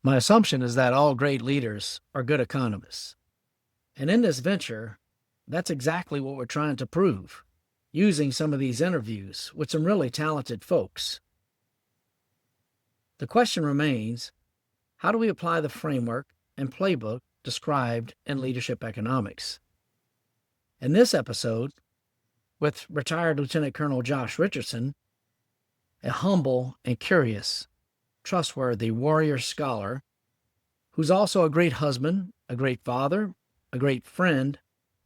My assumption is that all great leaders are good economists. And in this venture, that's exactly what we're trying to prove, using some of these interviews with some really talented folks. The question remains, how do we apply the framework and playbook described in leadership economics? In this episode, with retired Lieutenant Colonel Josh Richardson, a humble and curious, trustworthy warrior scholar who's also a great husband, a great father, a great friend,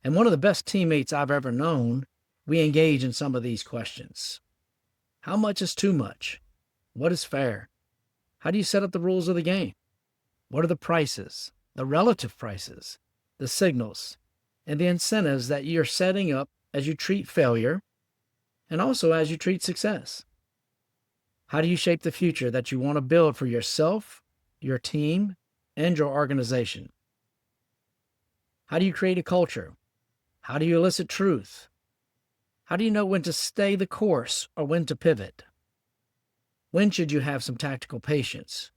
and one of the best teammates I've ever known, we engage in some of these questions. How much is too much? What is fair? How do you set up the rules of the game? What are the prices, the relative prices, the signals, and the incentives that you're setting up as you treat failure and also as you treat success? How do you shape the future that you want to build for yourself, your team, and your organization? How do you create a culture? How do you elicit truth? How do you know when to stay the course or when to pivot? When should you have some tactical patience?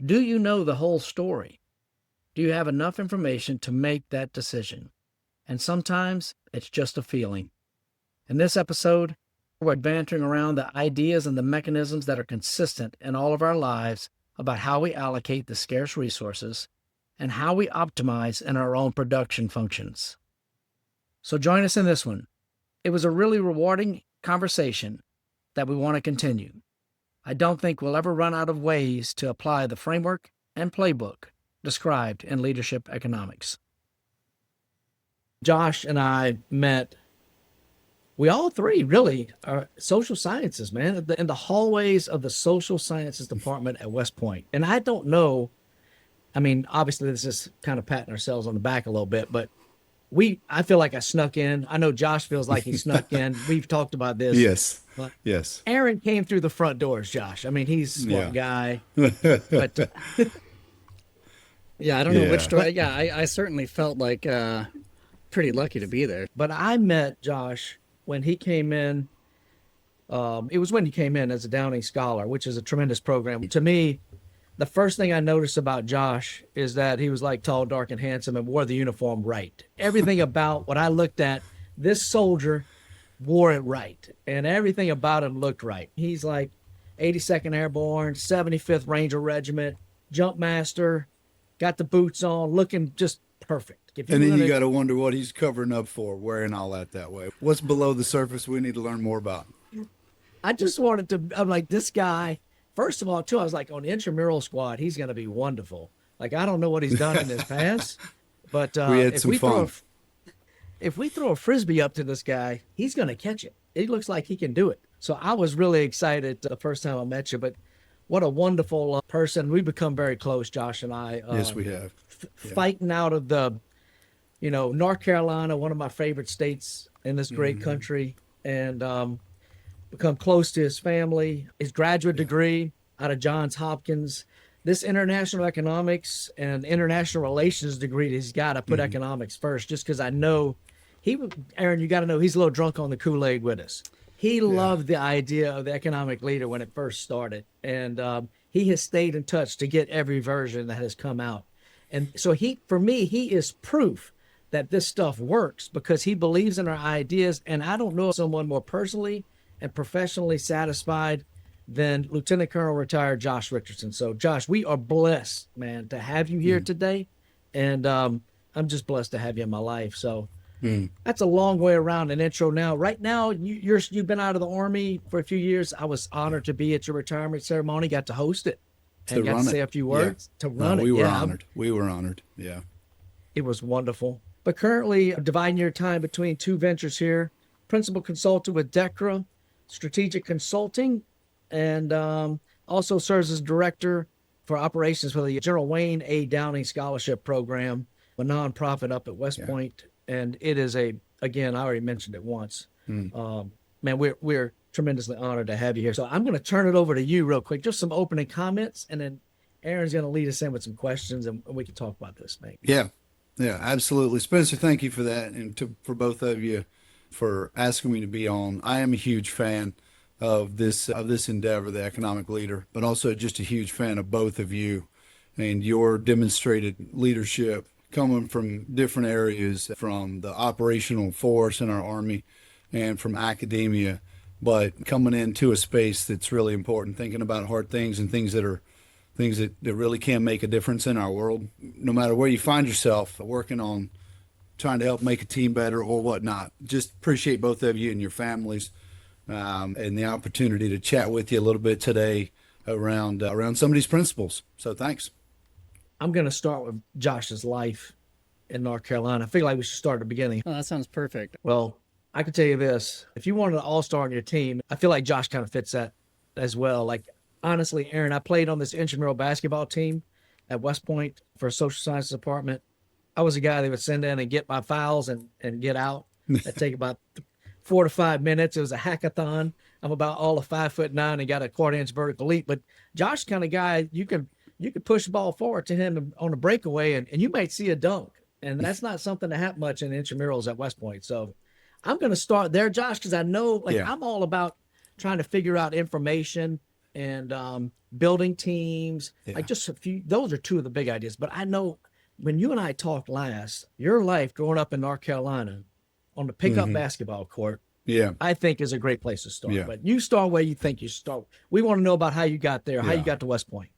Do you know the whole story? Do you have enough information to make that decision? And sometimes it's just a feeling. In this episode, we're bantering around the ideas and the mechanisms that are consistent in all of our lives about how we allocate the scarce resources and how we optimize in our own production functions. So join us in this one. It was a really rewarding conversation that we want to continue. I don't think we'll ever run out of ways to apply the framework and playbook described in leadership economics. Josh and I met. We all three really are social sciences, man, in the hallways of the social sciences department at West Point. And I don't know, I mean, obviously this is kind of patting ourselves on the back a little bit, but I feel like I snuck in. I know Josh feels like he snuck in. We've talked about this. Yes. But Yes. Aaron came through the front doors, Josh. I mean, he's a smart guy. But yeah, I don't know which story. Yeah, I certainly felt like pretty lucky to be there. But I met Josh when he came in. It was when he came in as a Downing Scholar, which is a tremendous program. To me, the first thing I noticed about Josh is that he was like tall, dark, and handsome and wore the uniform right. Everything about what I looked at, this soldier wore it right. And everything about him looked right. He's like 82nd Airborne, 75th Ranger Regiment, jump master, got the boots on, looking just perfect. And then you got to wonder what he's covering up for, wearing all that way. What's below the surface we need to learn more about. I just wanted to, I'm like, this guy, first of all, too, I was like, on the intramural squad, he's going to be wonderful. Like, I don't know what he's done in his past, but we had some fun. If we throw a Frisbee up to this guy, he's going to catch it. It looks like he can do it. So I was really excited the first time I met you, but what a wonderful person. We've become very close, Josh and I. Yes, we have. Fighting out of the, North Carolina, one of my favorite states in this great country, and become close to his family, his graduate degree out of Johns Hopkins, this international economics and international relations degree he's got to put economics first, just because I know Aaron, you got to know he's a little drunk on the Kool-Aid with us. He loved the idea of the economic leader when it first started, and he has stayed in touch to get every version that has come out. And so for me, he is proof that this stuff works because he believes in our ideas. And I don't know someone more personally and professionally satisfied than Lieutenant Colonel retired Josh Richardson. So Josh, we are blessed, man, to have you here today. And I'm just blessed to have you in my life. So that's a long way around an intro. Now, right now, you've been out of the Army for a few years. I was honored to be at your retirement ceremony, got to host it and got to say a few words to run it. We were honored. We were honored. Yeah. It was wonderful. But currently dividing your time between two ventures here, principal consultant with DEKRA, strategic consulting, and also serves as director for operations for the General Wayne A. Downing Scholarship Program, a nonprofit up at West Point. And it is again, I already mentioned it once. Man, we're tremendously honored to have you here. So I'm going to turn it over to you real quick, just some opening comments, and then Aaron's going to lead us in with some questions, and we can talk about this, mate. Yeah, absolutely. Spencer, thank you for that. And for both of you for asking me to be on. I am a huge fan of this endeavor, the economic leader, but also just a huge fan of both of you and your demonstrated leadership coming from different areas, from the operational force in our Army and from academia, but coming into a space that's really important, thinking about hard things and things that are things that really can make a difference in our world. No matter where you find yourself, working on trying to help make a team better or whatnot. Just appreciate both of you and your families, and the opportunity to chat with you a little bit today around some of these principles. So thanks. I'm going to start with Josh's life in North Carolina. I feel like we should start at the beginning. Oh, that sounds perfect. Well, I can tell you this. If you wanted an all-star on your team, I feel like Josh kind of fits that as well. Like, honestly, Aaron, I played on this intramural basketball team at West Point for a social sciences department. I was a guy that would send in and get my fouls and get out. That'd take about 4 to 5 minutes. It was a hackathon. I'm about all of 5'9" and got a 1/4-inch vertical leap. But Josh kind of guy, you could push the ball forward to him on a breakaway and you might see a dunk. And that's not something that happens much in intramurals at West Point. So I'm going to start there, Josh, because I know I'm all about trying to figure out information and building teams. Like just a few, those are two of the big ideas. But I know when you and I talked last, your life growing up in North Carolina on the pickup basketball court, I think is a great place to start. But you start where you think you start. We want to know about how you got there, how you got to West Point.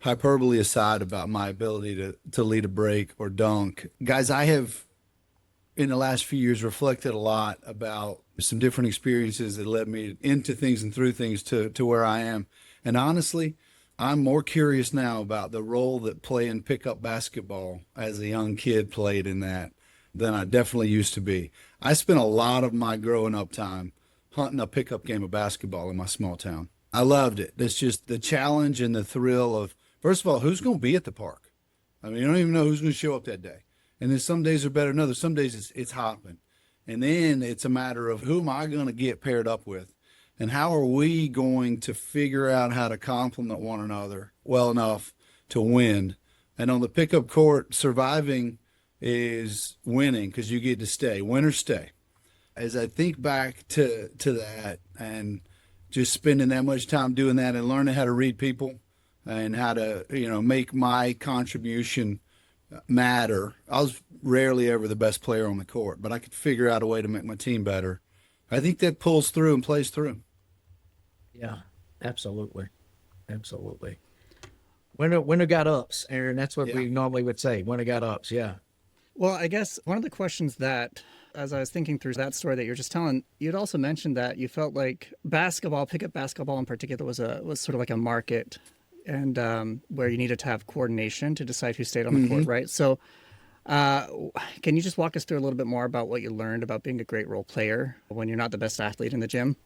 Hyperbole aside about my ability to lead a break or dunk, guys, I have in the last few years reflected a lot about some different experiences that led me into things and through things to where I am. And honestly, I'm more curious now about the role that playing pickup basketball as a young kid played in that than I definitely used to be. I spent a lot of my growing up time hunting a pickup game of basketball in my small town. I loved it. It's just the challenge and the thrill of, first of all, who's going to be at the park? I mean, you don't even know who's going to show up that day. And then some days are better than others. Some days it's hopping. And then it's a matter of who am I going to get paired up with? And how are we going to figure out how to complement one another well enough to win? And on the pickup court, surviving is winning because you get to stay. Win or stay. As I think back to that and just spending that much time doing that and learning how to read people and how to, make my contribution matter. I was rarely ever the best player on the court, but I could figure out a way to make my team better. I think that pulls through and plays through. Yeah, absolutely. Absolutely. Winner got ups, Aaron. That's what we normally would say. Winner got ups. Yeah. Well, I guess one of the questions that, as I was thinking through that story that you're just telling, you'd also mentioned that you felt like basketball, pickup basketball in particular, was sort of like a market, and where you needed to have coordination to decide who stayed on the court, right? So, can you just walk us through a little bit more about what you learned about being a great role player when you're not the best athlete in the gym?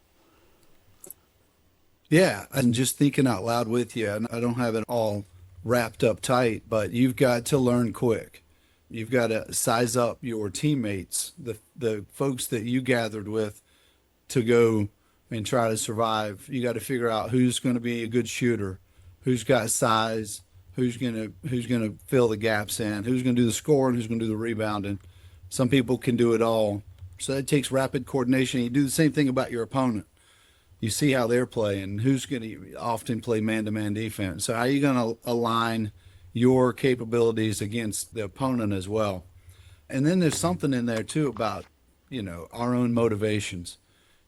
Yeah, I'm just thinking out loud with you, and I don't have it all wrapped up tight, but you've got to learn quick. You've got to size up your teammates, the folks that you gathered with to go and try to survive. You got to figure out who's going to be a good shooter, who's got size, who's going to fill the gaps in, who's going to do the scoring, who's going to do the rebounding. Some people can do it all. So that takes rapid coordination. You do the same thing about your opponent. You see how they're playing, who's going to often play man-to-man defense. So how are you going to align your capabilities against the opponent as well? And then there's something in there too about, our own motivations,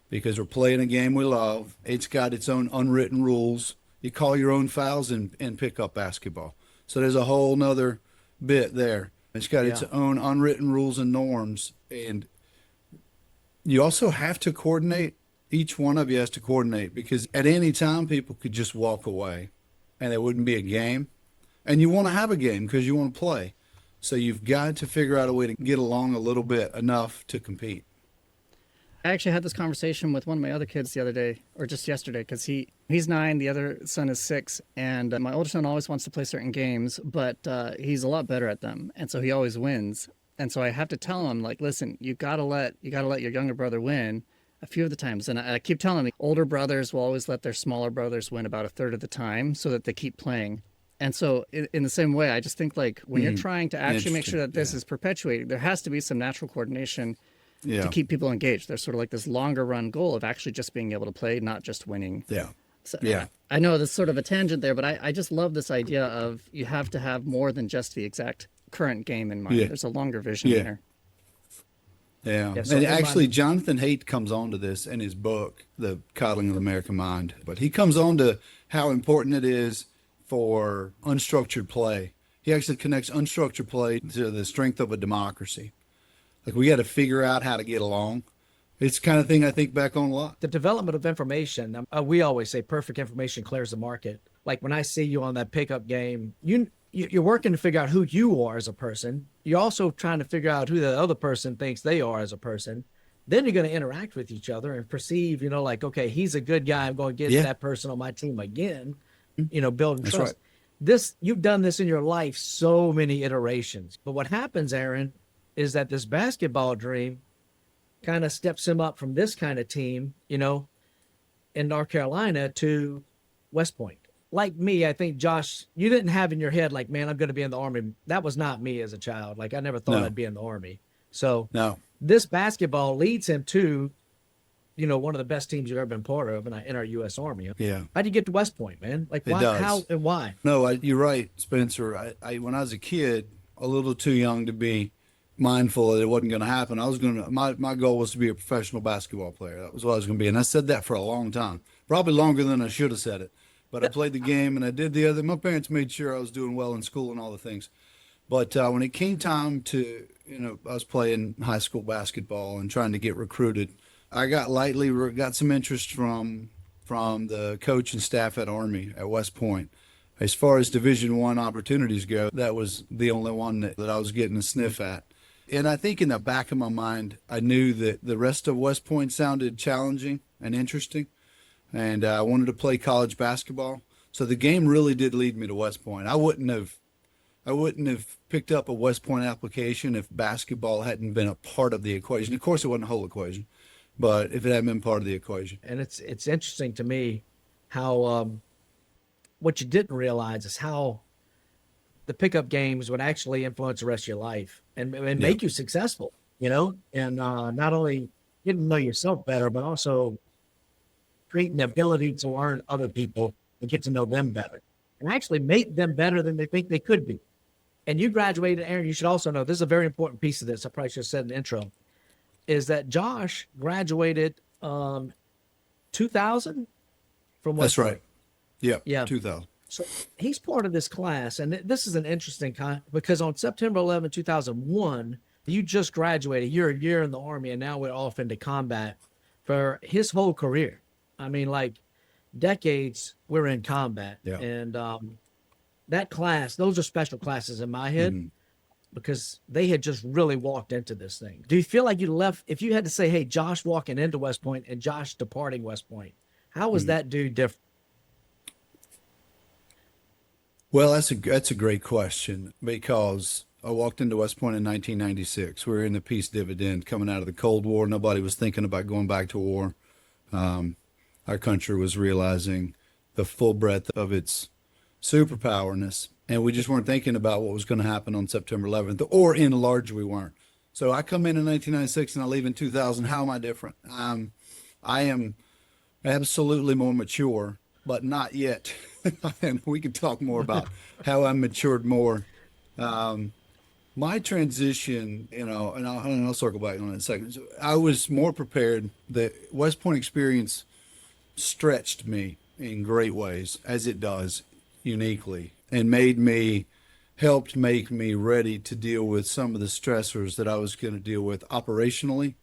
because we're playing a game we love. It's got its own unwritten rules. You call your own fouls in pickup basketball. So there's a whole nother bit there. It's got its own unwritten rules and norms. And you also have to coordinate. Each one of you has to coordinate, because at any time people could just walk away and it wouldn't be a game. And you want to have a game because you want to play. So you've got to figure out a way to get along a little bit, enough to compete. I actually had this conversation with one of my other kids the other day, or just yesterday, because he's 9, the other son is 6, and my older son always wants to play certain games, but he's a lot better at them, and so he always wins. And so I have to tell him, like, listen, you gotta let your younger brother win a few of the times. And I keep telling him, older brothers will always let their smaller brothers win about a third of the time so that they keep playing. And so in the same way, I just think, like, when you're trying to actually make sure that this is perpetuated, there has to be some natural coordination to keep people engaged. There's sort of like this longer run goal of actually just being able to play, not just winning. Yeah. So Yeah. I know that's sort of a tangent there, but I just love this idea of you have to have more than just the exact current game in mind. Yeah. There's a longer vision Yeah. there. Yeah. Yeah, so And in actually, my- Jonathan Haidt comes on to this in his book, The Coddling of the American Mind. But he comes on to how important it is for unstructured play. He actually connects unstructured play to the strength of a democracy. Like, we got to figure out how to get along. It's the kind of thing I think back on a lot. The development of information, we always say perfect information clears the market. Like when I see you on that pickup game, you're working to figure out who you are as a person. You're also trying to figure out who the other person thinks they are as a person. Then you're going to interact with each other and perceive, like, okay, he's a good guy. I'm going to get Yeah. that person on my team again, building That's trust. right. You've done this in your life, so many iterations. But what happens, Aaron, is that this basketball dream kind of steps him up from this kind of team, in North Carolina to West Point. Like me, I think, Josh, you didn't have in your head, like, man, I'm going to be in the Army. That was not me as a child. Like, I never thought No. I'd be in the Army. So No. this basketball leads him to, one of the best teams you've ever been part of in our U.S. Army. Yeah. How'd you get to West Point, man? Like, It why, does. how, and why? No, you're right, Spencer. When I was a kid, a little too young to be mindful that it wasn't going to happen. My goal was to be a professional basketball player. That was what I was going to be. And I said that for a long time, probably longer than I should have said it. But I played the game and I did the other. My parents made sure I was doing well in school and all the things. But when it came time to, I was playing high school basketball and trying to get recruited, I got some interest from the coach and staff at Army at West Point. As far as Division I opportunities go, that was the only one that I was getting a sniff at. And I think in the back of my mind, I knew that the rest of West Point sounded challenging and interesting, and I wanted to play college basketball. So the game really did lead me to West Point. I wouldn't have picked up a West Point application if basketball hadn't been a part of the equation. Of course, it wasn't a whole equation, but if it hadn't been part of the equation. And it's interesting to me how what you didn't realize is how the pickup games would actually influence the rest of your life and make you successful, and not only getting to know yourself better, but also creating the ability to learn other people and get to know them better and actually make them better than they think they could be. And you graduated, Aaron, you should also know, this is a very important piece of this. I probably should have said in the intro, is that Josh graduated 2000 from West That's right. Point. Yeah. Yeah. 2000. So he's part of this class, and this is an interesting because on September 11, 2001, you just graduated. You're a year in the Army, and now we're off into combat for his whole career. I mean, like decades we're in combat. Yeah. And that class, those are special classes in my head because they had just really walked into this thing. Do you feel like you left, if you had to say, hey, Josh walking into West Point and Josh departing West Point, how was that dude different? Well, that's a great question because I walked into West Point in 1996. We were in the peace dividend coming out of the Cold War. Nobody was thinking about going back to war. Our country was realizing the full breadth of its superpowerness, and we just weren't thinking about what was going to happen on September 11th, or in large, we weren't. So I come in 1996 and I leave in 2000. How am I different? I am absolutely more mature, but not yet. And we can talk more about how I matured more. My transition, and I'll circle back on it in a second. So I was more prepared. The West Point experience stretched me in great ways, as it does uniquely, and helped make me ready to deal with some of the stressors that I was going to deal with operationally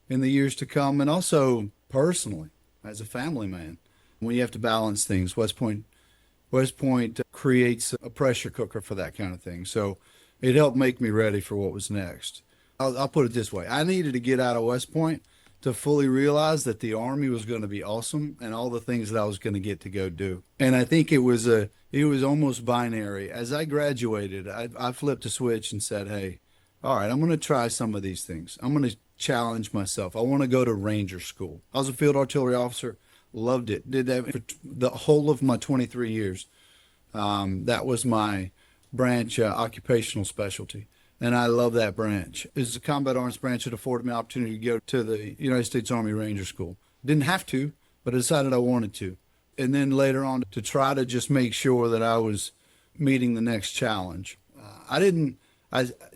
in the years to come, and also personally as a family man. When you have to balance things, West Point creates a pressure cooker for that kind of thing. So it helped make me ready for what was next. I'll put it this way. I needed to get out of West Point to fully realize that the Army was going to be awesome and all the things that I was going to get to go do. And I think it was almost binary. As I graduated, I flipped a switch and said, hey, all right, I'm going to try some of these things. I'm going to challenge myself. I want to go to Ranger school. I was a field artillery officer. Loved it. Did that for the whole of my 23 years. That was my branch occupational specialty. And I love that branch. It's a combat arms branch that afforded me the opportunity to go to the United States Army Ranger School. Didn't have to, but I decided I wanted to and then later on to try to just make sure that I was meeting the next challenge. I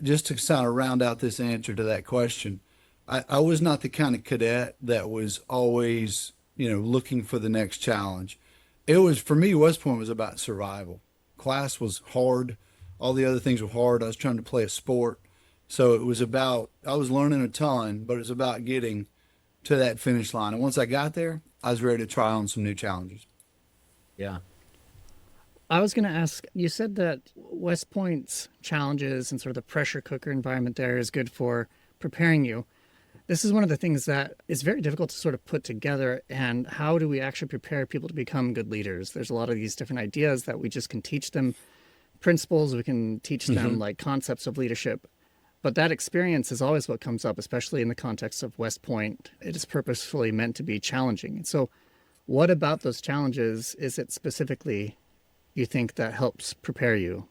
just to kind of round out this answer to that question, I was not the kind of cadet that was always, looking for the next challenge. It was, for me, West Point was about survival. Class was hard. All the other things were hard. I was trying to play a sport. So it was about, I was learning a ton, but it was about getting to that finish line. And once I got there, I was ready to try on some new challenges. Yeah. I was going to ask, you said that West Point's challenges and sort of the pressure cooker environment there is good for preparing you. This is one of the things that is very difficult to sort of put together. And how do we actually prepare people to become good leaders? There's a lot of these different ideas that we just can teach them principles. We can teach them like concepts of leadership. But that experience is always what comes up, especially in the context of West Point. It is purposefully meant to be challenging. And so what about those challenges is it specifically you think that helps prepare you?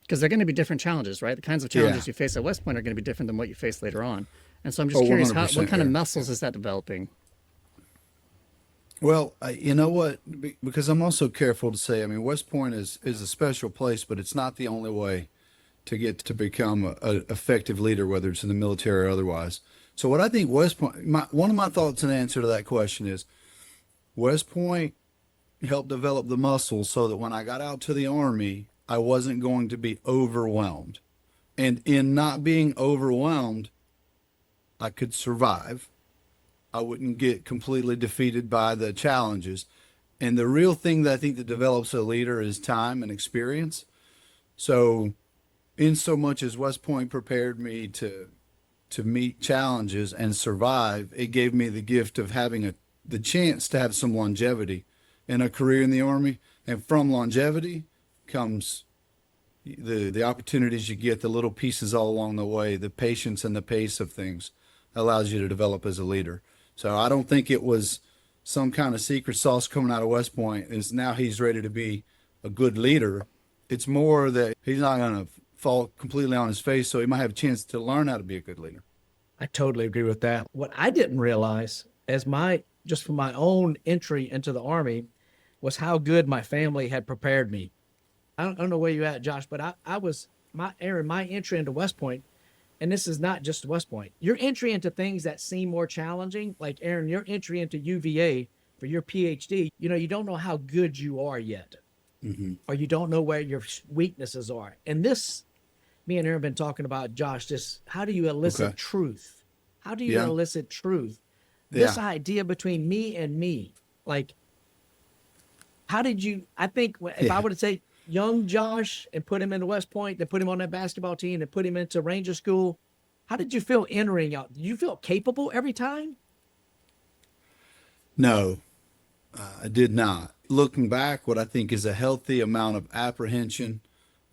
Because they're going to be different challenges, right? The kinds of challenges you face at West Point are going to be different than what you face later on. And so I'm just curious, what kind of muscles is that developing? Well, you know what? Because I'm also careful to say, I mean, West Point is a special place, but it's not the only way to get to become an effective leader, whether it's in the military or otherwise. So what I think West Point, one of my thoughts in answer to that question is West Point helped develop the muscles so that when I got out to the Army, I wasn't going to be overwhelmed. And in not being overwhelmed, I could survive. I wouldn't get completely defeated by the challenges. And the real thing that I think that develops a leader is time and experience. So in so much as West Point prepared me to meet challenges and survive, it gave me the gift of having the chance to have some longevity in a career in the Army. And from longevity comes the opportunities you get, the little pieces all along the way, the patience and the pace of things allows you to develop as a leader. So I don't think it was some kind of secret sauce coming out of West Point is now he's ready to be a good leader. It's more that he's not going to fall completely on his face, so he might have a chance to learn how to be a good leader. I totally agree with that. What I didn't realize just from my own entry into the Army was how good my family had prepared me. I don't know where you're at, Josh, but my entry into West Point, and this is not just West Point, your entry into things that seem more challenging, like Aaron, your entry into UVA for your PhD, you don't know how good you are yet, or you don't know where your weaknesses are. And this, me and Aaron have been talking about, Josh, this, how do you elicit truth? How do you elicit truth? This idea between me and me, like, how did you, I think if I were to take young Josh and put him into West Point, then put him on that basketball team and put him into Ranger School, how did you feel entering out? Did you feel capable every time? No, I did not. Looking back, what I think is a healthy amount of apprehension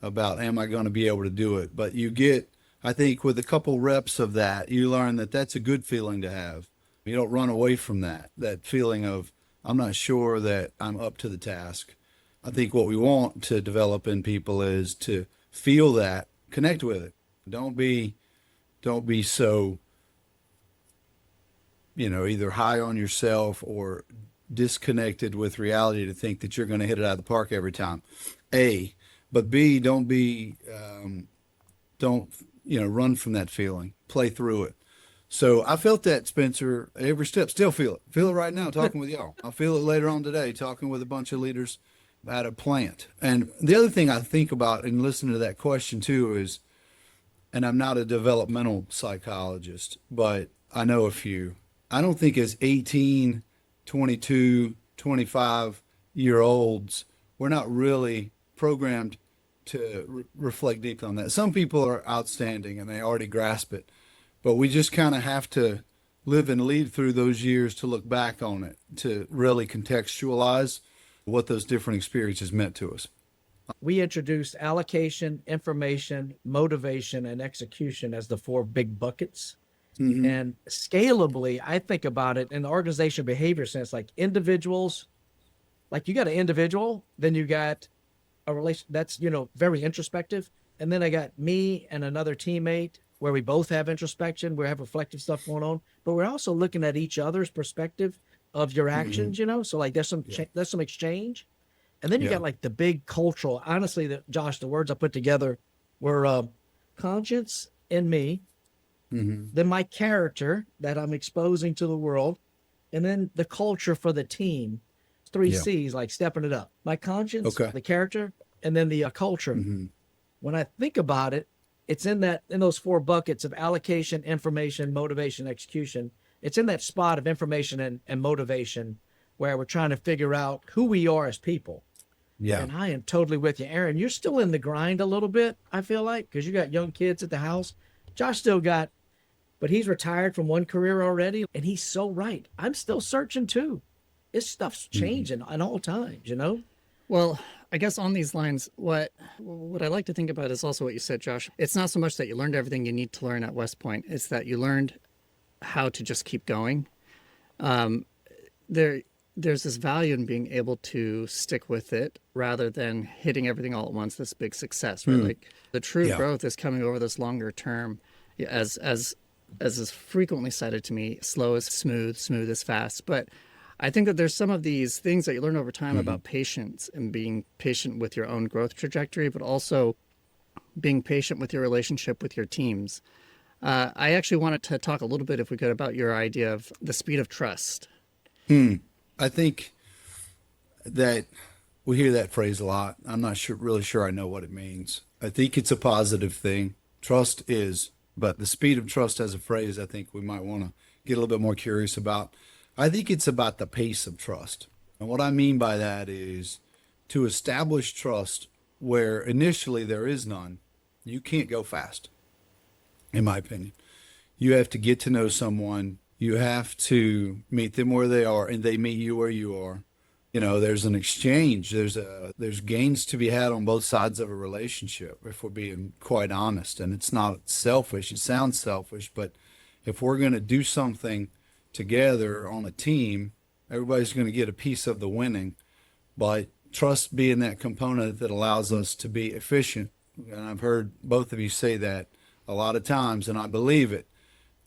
about, am I going to be able to do it? But you get, I think with a couple reps of that, you learn that that's a good feeling to have. You don't run away from that feeling of, I'm not sure that I'm up to the task. I think what we want to develop in people is to feel that, connect with it. Don't be so, either high on yourself or disconnected with reality to think that you're going to hit it out of the park every time. But B, don't run from that feeling. Play through it. So I felt that, Spencer, every step. Still feel it. Feel it right now talking with y'all. I'll feel it later on today talking with a bunch of leaders at a plant. And the other thing I think about in listening to that question too is, and I'm not a developmental psychologist, but I know a few. I don't think as 18, 22, 25-year-olds, we're not really programmed to reflect deeply on that. Some people are outstanding and they already grasp it, but we just kind of have to live and lead through those years to look back on it, to really contextualize what those different experiences meant to us. We introduced allocation, information, motivation, and execution as the 4 big buckets. And scalably, I think about it in the organization behavior sense, like individuals, like you got an individual, then you got a relation that's, very introspective. And then I got me and another teammate where we both have introspection, we have reflective stuff going on, but we're also looking at each other's perspective of your actions, So like there's there's some exchange. And then you got like the big cultural, honestly, Josh, the words I put together were conscience in me, then my character that I'm exposing to the world, and then the culture for the team. Three C's, like stepping it up. My conscience, the character, and then the culture. When I think about it, it's in those four buckets of allocation, information, motivation, execution. It's in that spot of information and motivation where we're trying to figure out who we are as people. Yeah. And I am totally with you. Aaron, you're still in the grind a little bit, I feel like, because you got young kids at the house. Josh still got, but he's retired from one career already. And he's so right. I'm still searching too. This stuff's changing at all times, Well, I guess on these lines, what I like to think about is also what you said, Josh. It's not so much that you learned everything you need to learn at West Point. It's that you learned how to just keep going. There's this value in being able to stick with it rather than hitting everything all at once, this big success, right? Like the true growth is coming over this longer term, as is frequently cited to me, slow is smooth, smooth is fast. But I think that there's some of these things that you learn over time about patience and being patient with your own growth trajectory, but also being patient with your relationship with your teams. I actually wanted to talk a little bit, if we could, about your idea of the speed of trust. I think that we hear that phrase a lot. I'm not really sure I know what it means. I think it's a positive thing. Trust is, but the speed of trust as a phrase, I think we might want to get a little bit more curious about. I think it's about the pace of trust. And what I mean by that is to establish trust where initially there is none, you can't go fast, in my opinion. You have to get to know someone. You have to meet them where they are and they meet you where you are. There's an exchange. There's gains to be had on both sides of a relationship, if we're being quite honest. And it's not selfish. It sounds selfish, but if we're going to do something together on a team, everybody's going to get a piece of the winning. But trust being that component that allows us to be efficient. And I've heard both of you say that a lot of times, and I believe it.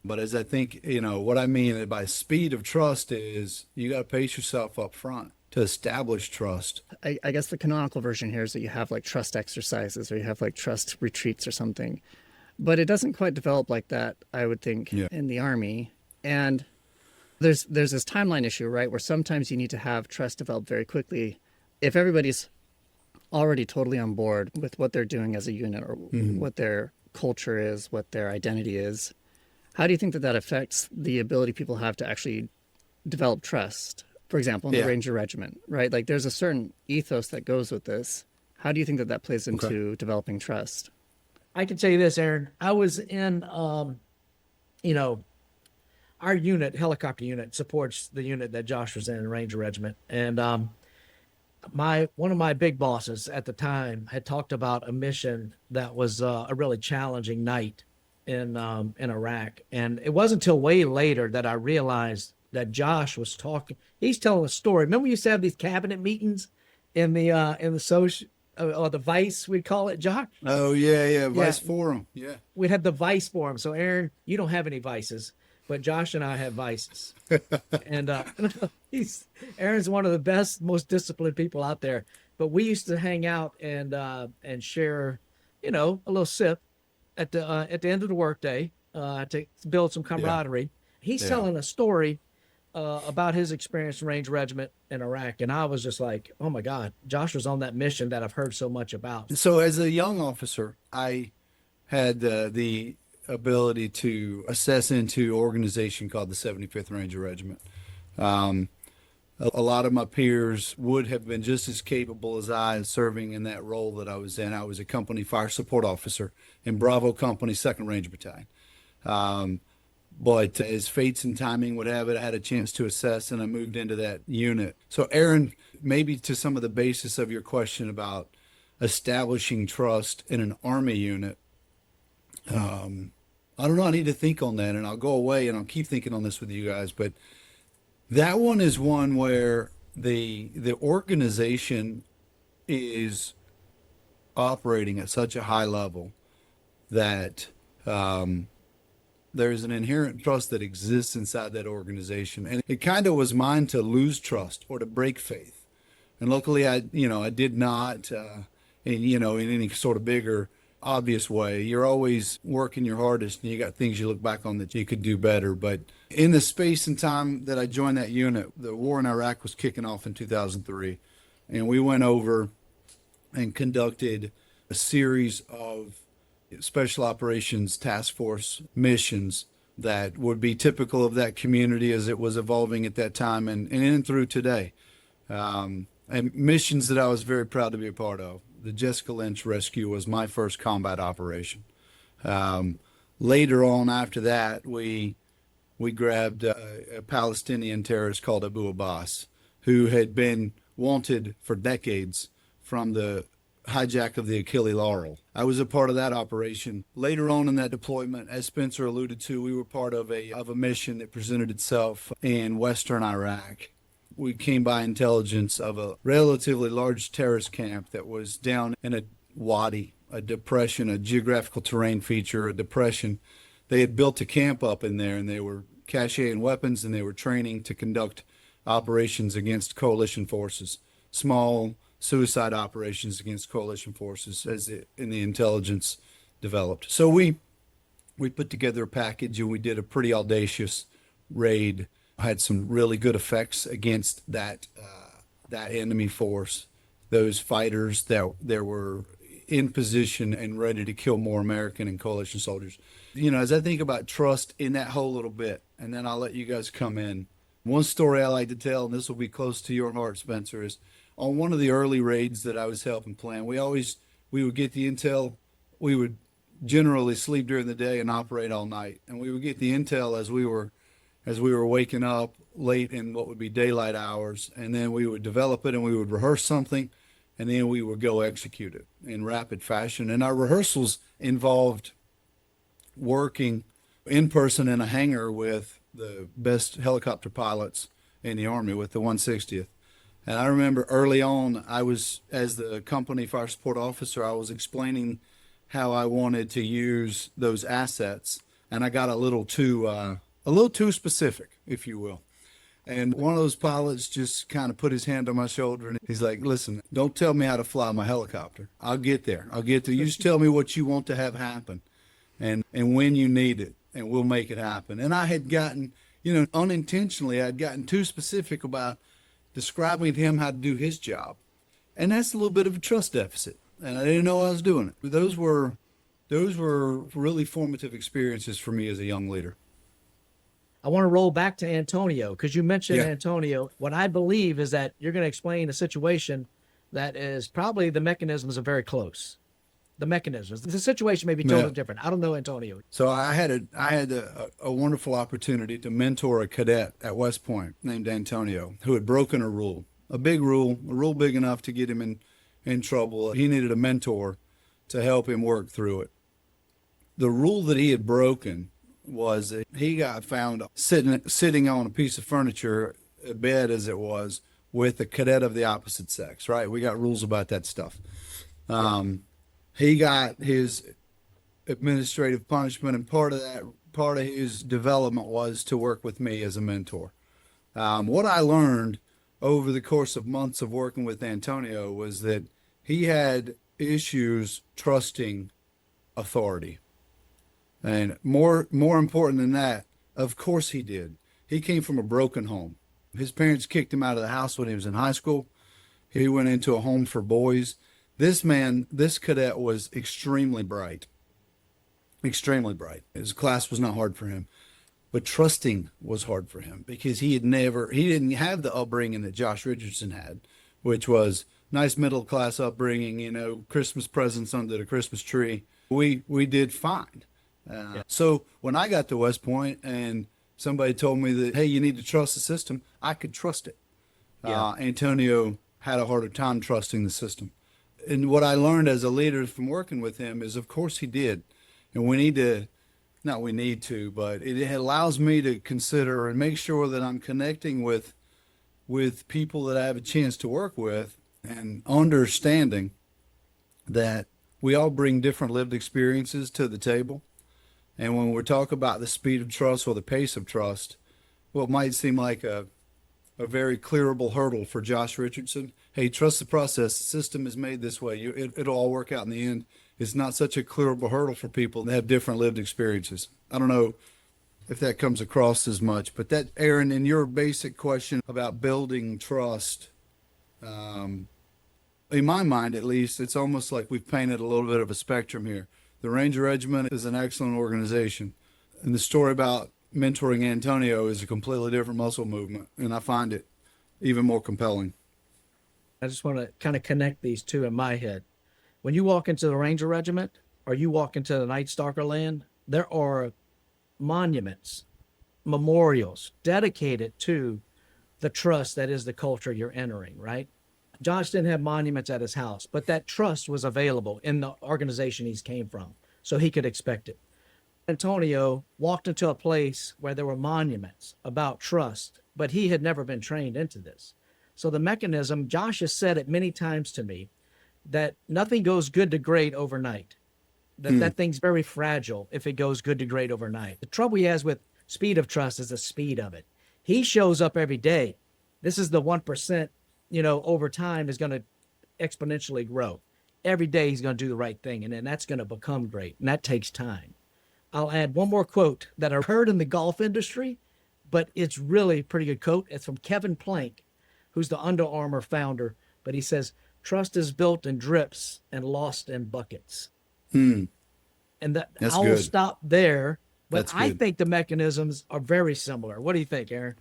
But as I think, what I mean by speed of trust is you got to pace yourself up front to establish trust. I guess the canonical version here is that you have like trust exercises or you have like trust retreats or something. But it doesn't quite develop like that, I would think, in the Army. And there's this timeline issue, right, where sometimes you need to have trust develop very quickly. If everybody's already totally on board with what they're doing as a unit or what their culture is, what their identity is, how do you think that affects the ability people have to actually develop trust? For example, in the Ranger Regiment, right? Like there's a certain ethos that goes with this. How do you think that plays into developing trust? I can tell you this, Aaron. I was in, our unit, helicopter unit, supports the unit that Josh was in, Ranger Regiment. And one of my big bosses at the time had talked about a mission that was a really challenging night in Iraq. And it wasn't until way later that I realized that Josh was talking. He's telling a story. Remember we used to have these cabinet meetings in the social, or the Vice, we'd call it, Josh? Oh, yeah. Vice Forum. Yeah. We'd have the Vice Forum. So, Aaron, you don't have any vices, but Josh and I have vices. And Aaron's one of the best, most disciplined people out there. But we used to hang out and share, a little sip at the end of the workday to build some camaraderie. He's telling a story about his experience in Ranger Regiment in Iraq. And I was just like, oh my God, Josh was on that mission that I've heard so much about. So as a young officer, I had the ability to assess into an organization called the 75th Ranger Regiment. A lot of my peers would have been just as capable as I serving in that role that I was in. I was a company fire support officer in Bravo Company, 2nd Ranger Battalion. But as fates and timing would have it, I had a chance to assess and I moved into that unit. So Aaron, maybe to some of the basis of your question about establishing trust in an Army unit, I don't know, I need to think on that, and I'll go away and I'll keep thinking on this with you guys. But that one is one where the organization is operating at such a high level that There's an inherent trust that exists inside that organization. And it kind of was mine to lose trust or to break faith. And luckily, I did not, in any sort of bigger, obvious way. You're always working your hardest, and you got things you look back on that you could do better. But in the space and time that I joined that unit, the war in Iraq was kicking off in 2003. And we went over and conducted a series of special operations task force missions that would be typical of that community as it was evolving at that time and in through today. And missions that I was very proud to be a part of. The Jessica Lynch rescue was my first combat operation. Later on after that, we grabbed a Palestinian terrorist called Abu Abbas, who had been wanted for decades from the hijack of the Achille Laurel. I was a part of that operation. Later on in that deployment, as Spencer alluded to, we were part of a mission that presented itself in western Iraq. We came by intelligence of a relatively large terrorist camp that was down in a wadi, a depression, a geographical terrain feature, a depression. They had built a camp up in there, and they were cacheing weapons, and they were training to conduct operations against coalition forces, small suicide operations against coalition forces in the intelligence developed. So we put together a package, and we did a pretty audacious raid. Had some really good effects against that enemy force, those fighters that were in position and ready to kill more American and coalition soldiers. As I think about trust in that whole little bit, and then I'll let you guys come in. One story I like to tell, and this will be close to your heart, Spencer, is on one of the early raids that I was helping plan, we would get the intel. We would generally sleep during the day and operate all night. And we would get the intel as we were waking up late in what would be daylight hours. And then we would develop it, and we would rehearse something, and then we would go execute it in rapid fashion. And our rehearsals involved working in person in a hangar with the best helicopter pilots in the Army, with the 160th. And I remember early on, as the company fire support officer, I was explaining how I wanted to use those assets, and I got a little too specific, if you will. And one of those pilots just kind of put his hand on my shoulder, and he's like, "Listen, don't tell me how to fly my helicopter. I'll get there. You just tell me what you want to have happen, and when you need it, and we'll make it happen." And I had gotten, unintentionally, I'd gotten too specific about describing to him how to do his job. And that's a little bit of a trust deficit. And I didn't know I was doing it. But those were really formative experiences for me as a young leader. I want to roll back to Antonio, because you mentioned Yeah. Antonio. What I believe is that you're going to explain a situation that is probably the mechanisms are very close. The mechanisms. The situation may be totally different. I don't know, Antonio. So I had a wonderful opportunity to mentor a cadet at West Point named Antonio, who had broken a rule big enough to get him in trouble. He needed a mentor to help him work through it. The rule that he had broken was that he got found sitting on a piece of furniture, a bed as it was, with a cadet of the opposite sex, right? We got rules about that stuff. He got his administrative punishment, and part of his development was to work with me as a mentor. What I learned over the course of months of working with Antonio was that he had issues trusting authority. And more important than that, of course he did. He came from a broken home. His parents kicked him out of the house when he was in high school. He went into a home for boys. This cadet was extremely bright. His class was not hard for him, but trusting was hard for him because he didn't have the upbringing that Josh Richardson had, which was nice middle class upbringing, Christmas presents under the Christmas tree. We did fine. So when I got to West Point and somebody told me that, hey, you need to trust the system, I could trust it. Yeah. Antonio had a harder time trusting the system. And what I learned as a leader from working with him is, of course, he did. And but it allows me to consider and make sure that I'm connecting with people that I have a chance to work with, and understanding that we all bring different lived experiences to the table. And when we talk about the speed of trust or the pace of trust, what might seem like a very clearable hurdle for Josh Richardson. Hey, trust the process. The system is made this way. It'll all work out in the end. It's not such a clearable hurdle for people that have different lived experiences. I don't know if that comes across as much, but that, Aaron, in your basic question about building trust, in my mind at least, it's almost like we've painted a little bit of a spectrum here. The Ranger Regiment is an excellent organization. And the story about mentoring Antonio is a completely different muscle movement, and I find it even more compelling. I just want to kind of connect these two in my head. When you walk into the Ranger Regiment or you walk into the Night Stalker land, there are monuments, memorials dedicated to the trust that is the culture you're entering, right? Josh didn't have monuments at his house, but that trust was available in the organization he came from, so he could expect it. Antonio walked into a place where there were monuments about trust, but he had never been trained into this. So the mechanism, Josh has said it many times to me, that nothing goes good to great overnight. That thing's very fragile if it goes good to great overnight. The trouble he has with speed of trust is the speed of it. He shows up every day. This is the 1%, over time is going to exponentially grow. Every day he's going to do the right thing, and then that's going to become great, and that takes time. I'll add one more quote that I heard in the golf industry, but it's really a pretty good quote. It's from Kevin Plank, who's the Under Armour founder, but he says, "Trust is built in drips and lost in buckets." And That's I'll good. stop there, but That's I good. think the mechanisms are very similar. What do you think, Aaron?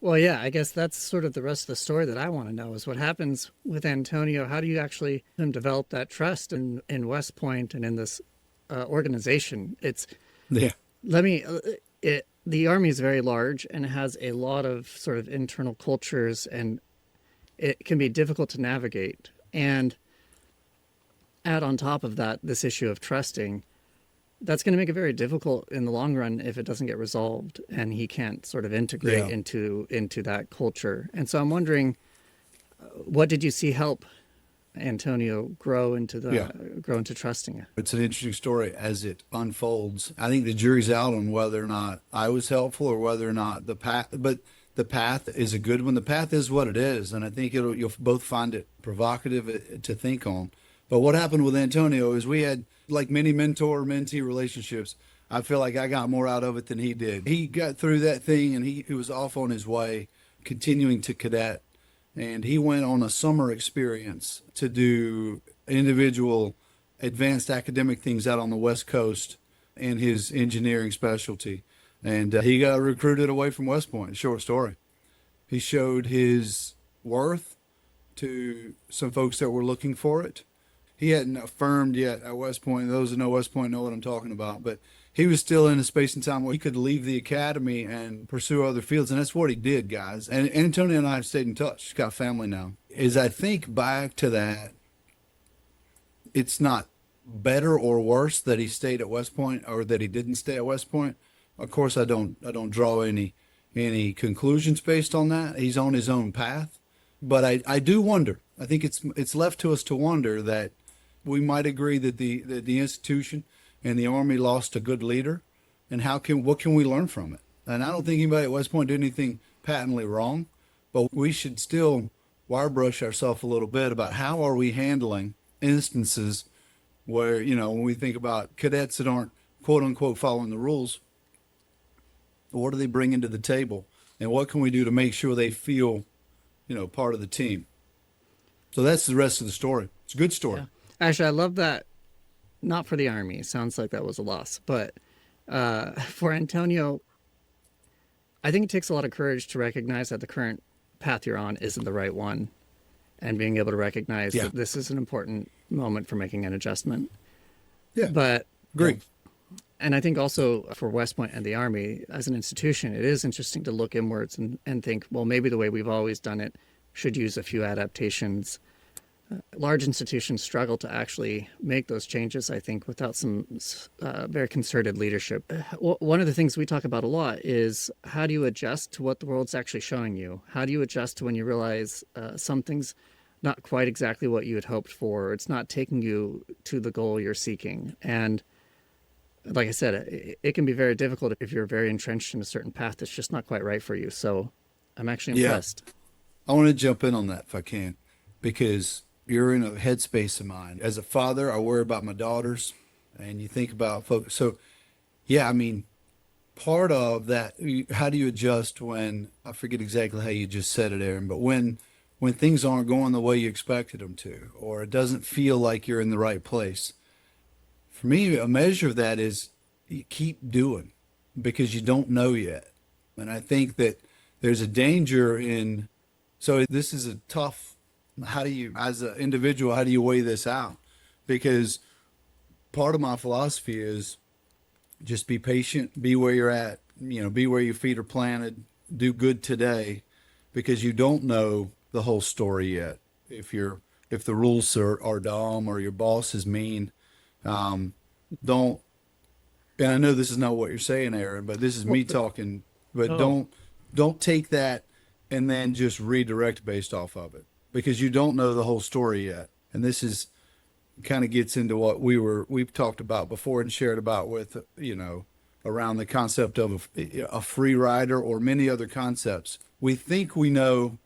Well, yeah, I guess that's sort of the rest of the story that I want to know is what happens with Antonio. How do you actually develop that trust in West Point and in this organization? Yeah. The Army is very large and it has a lot of sort of internal cultures, and it can be difficult to navigate. And add on top of that, this issue of trusting, that's going to make it very difficult in the long run if it doesn't get resolved and he can't sort of integrate into that culture. And so I'm wondering, what did you see help Antonio grow into trusting it? It's an interesting story as it unfolds. I think the jury's out on whether or not I was helpful or whether or not the path, but the path is a good one. The path is what it is, and I think you'll both find it provocative to think on. But what happened with Antonio is we had, like many mentor-mentee relationships, I feel like I got more out of it than he did. He got through that thing, and he was off on his way, continuing to cadet. And he went on a summer experience to do individual advanced academic things out on the West Coast in his engineering specialty. And he got recruited away from West Point. Short story. He showed his worth to some folks that were looking for it. He hadn't affirmed yet at West Point. Those who know West Point know what I'm talking about. But he was still in a space and time where he could leave the academy and pursue other fields. And that's what he did, guys. And Antonio and I have stayed in touch. He's got a family now. As I think back to that, it's not better or worse that he stayed at West Point or that he didn't stay at West Point. Of course, I don't draw any conclusions based on that. He's on his own path. But I do wonder. I think it's left to us to wonder that we might agree that the institution and the Army lost a good leader, and what can we learn from it? And I don't think anybody at West Point did anything patently wrong, but we should still wire brush ourselves a little bit about how are we handling instances where, when we think about cadets that aren't quote unquote following the rules, what do they bring into the table, and what can we do to make sure they feel, part of the team? So that's the rest of the story. It's a good story. Yeah. Actually, I love that. Not for the Army. It sounds like that was a loss. But for Antonio, I think it takes a lot of courage to recognize that the current path you're on isn't the right one, and being able to recognize that this is an important moment for making an adjustment. Yeah. But Great. And I think also for West Point and the Army as an institution, it is interesting to look inwards and think, well, maybe the way we've always done it should use a few adaptations. Large institutions struggle to actually make those changes, I think, without some very concerted leadership. One of the things we talk about a lot is how do you adjust to what the world's actually showing you? How do you adjust to when you realize something's not quite exactly what you had hoped for, or it's not taking you to the goal you're seeking? And like I said, it can be very difficult if you're very entrenched in a certain path that's just not quite right for you. So I'm actually Yeah. impressed. I want to jump in on that if I can, because you're in a headspace of mine. As a father, I worry about my daughters, and you think about folks. So, yeah, I mean, part of that, how do you adjust when, I forget exactly how you just said it, Aaron, but when things aren't going the way you expected them to, or it doesn't feel like you're in the right place. For me, a measure of that is you keep doing because you don't know yet. And I think that there's a danger in, so this is a tough, how do you, as an individual, how do you weigh this out? Because part of my philosophy is just be patient, be where you're at, be where your feet are planted, do good today, because you don't know the whole story yet. If the rules are dumb or your boss is mean, don't, and I know this is not what you're saying, Aaron, but this is me talking, but No. don't take that and then just redirect based off of it, because you don't know the whole story yet. And this is kind of gets into what we've talked about before and shared about with, around the concept of a free rider or many other concepts. We think we know,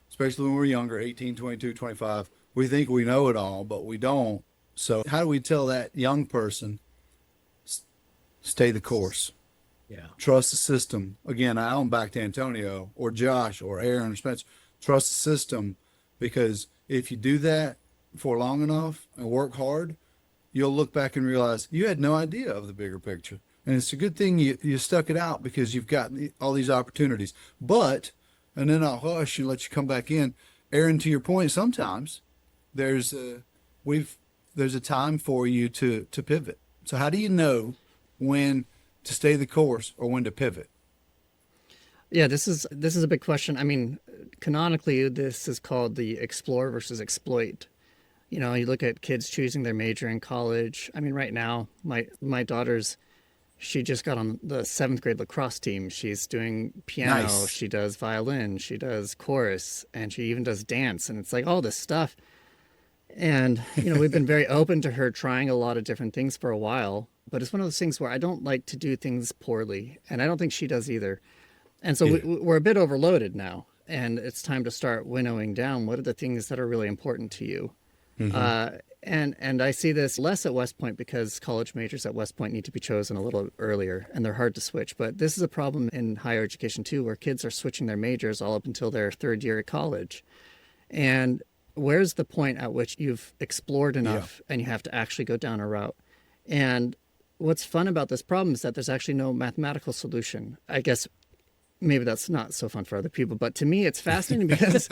especially when we're younger, 18, 22, 25, we think we know it all, but we don't. So how do we tell that young person, stay the course, Yeah. trust the system? Again, I don't back to Antonio or Josh or Aaron or Spencer. Trust the system, because if you do that for long enough and work hard, you'll look back and realize you had no idea of the bigger picture. And it's a good thing you stuck it out, because you've got all these opportunities. But, and then I'll hush and let you come back in. Aaron, to your point, sometimes there's a time for you to pivot. So how do you know when to stay the course or when to pivot? Yeah, this is a big question. I mean, canonically, this is called the explore versus exploit. You look at kids choosing their major in college. I mean, right now, my daughter's, she just got on the 7th grade lacrosse team. She's doing piano, Nice. she does violin, she does chorus, and she even does dance. And it's like all this stuff. And, we've been very open to her trying a lot of different things for a while. But it's one of those things where I don't like to do things poorly. And I don't think she does either. And so Yeah. we're a bit overloaded now. And it's time to start winnowing down what are the things that are really important to you. And I see this less at West Point, because college majors at West Point need to be chosen a little earlier and they're hard to switch. But this is a problem in higher education too, where kids are switching their majors all up until their 3rd year at college. And where's the point at which you've explored enough and you have to actually go down a route? And what's fun about this problem is that there's actually no mathematical solution. I guess maybe that's not so fun for other people, but to me it's fascinating because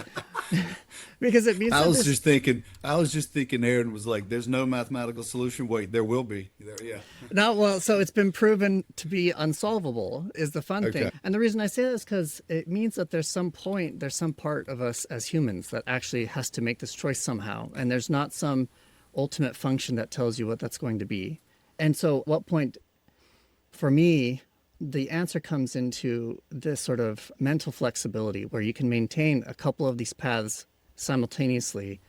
because it means I that was there's- just thinking Aaron was like, there's no mathematical solution. Wait, there will be. Yeah. No, well, so it's been proven to be unsolvable is the fun Okay. thing. And the reason I say that is because it means that there's some part of us as humans that actually has to make this choice somehow. And there's not some ultimate function that tells you what that's going to be. And so at what point, for me, the answer comes into this sort of mental flexibility where you can maintain a couple of these paths simultaneously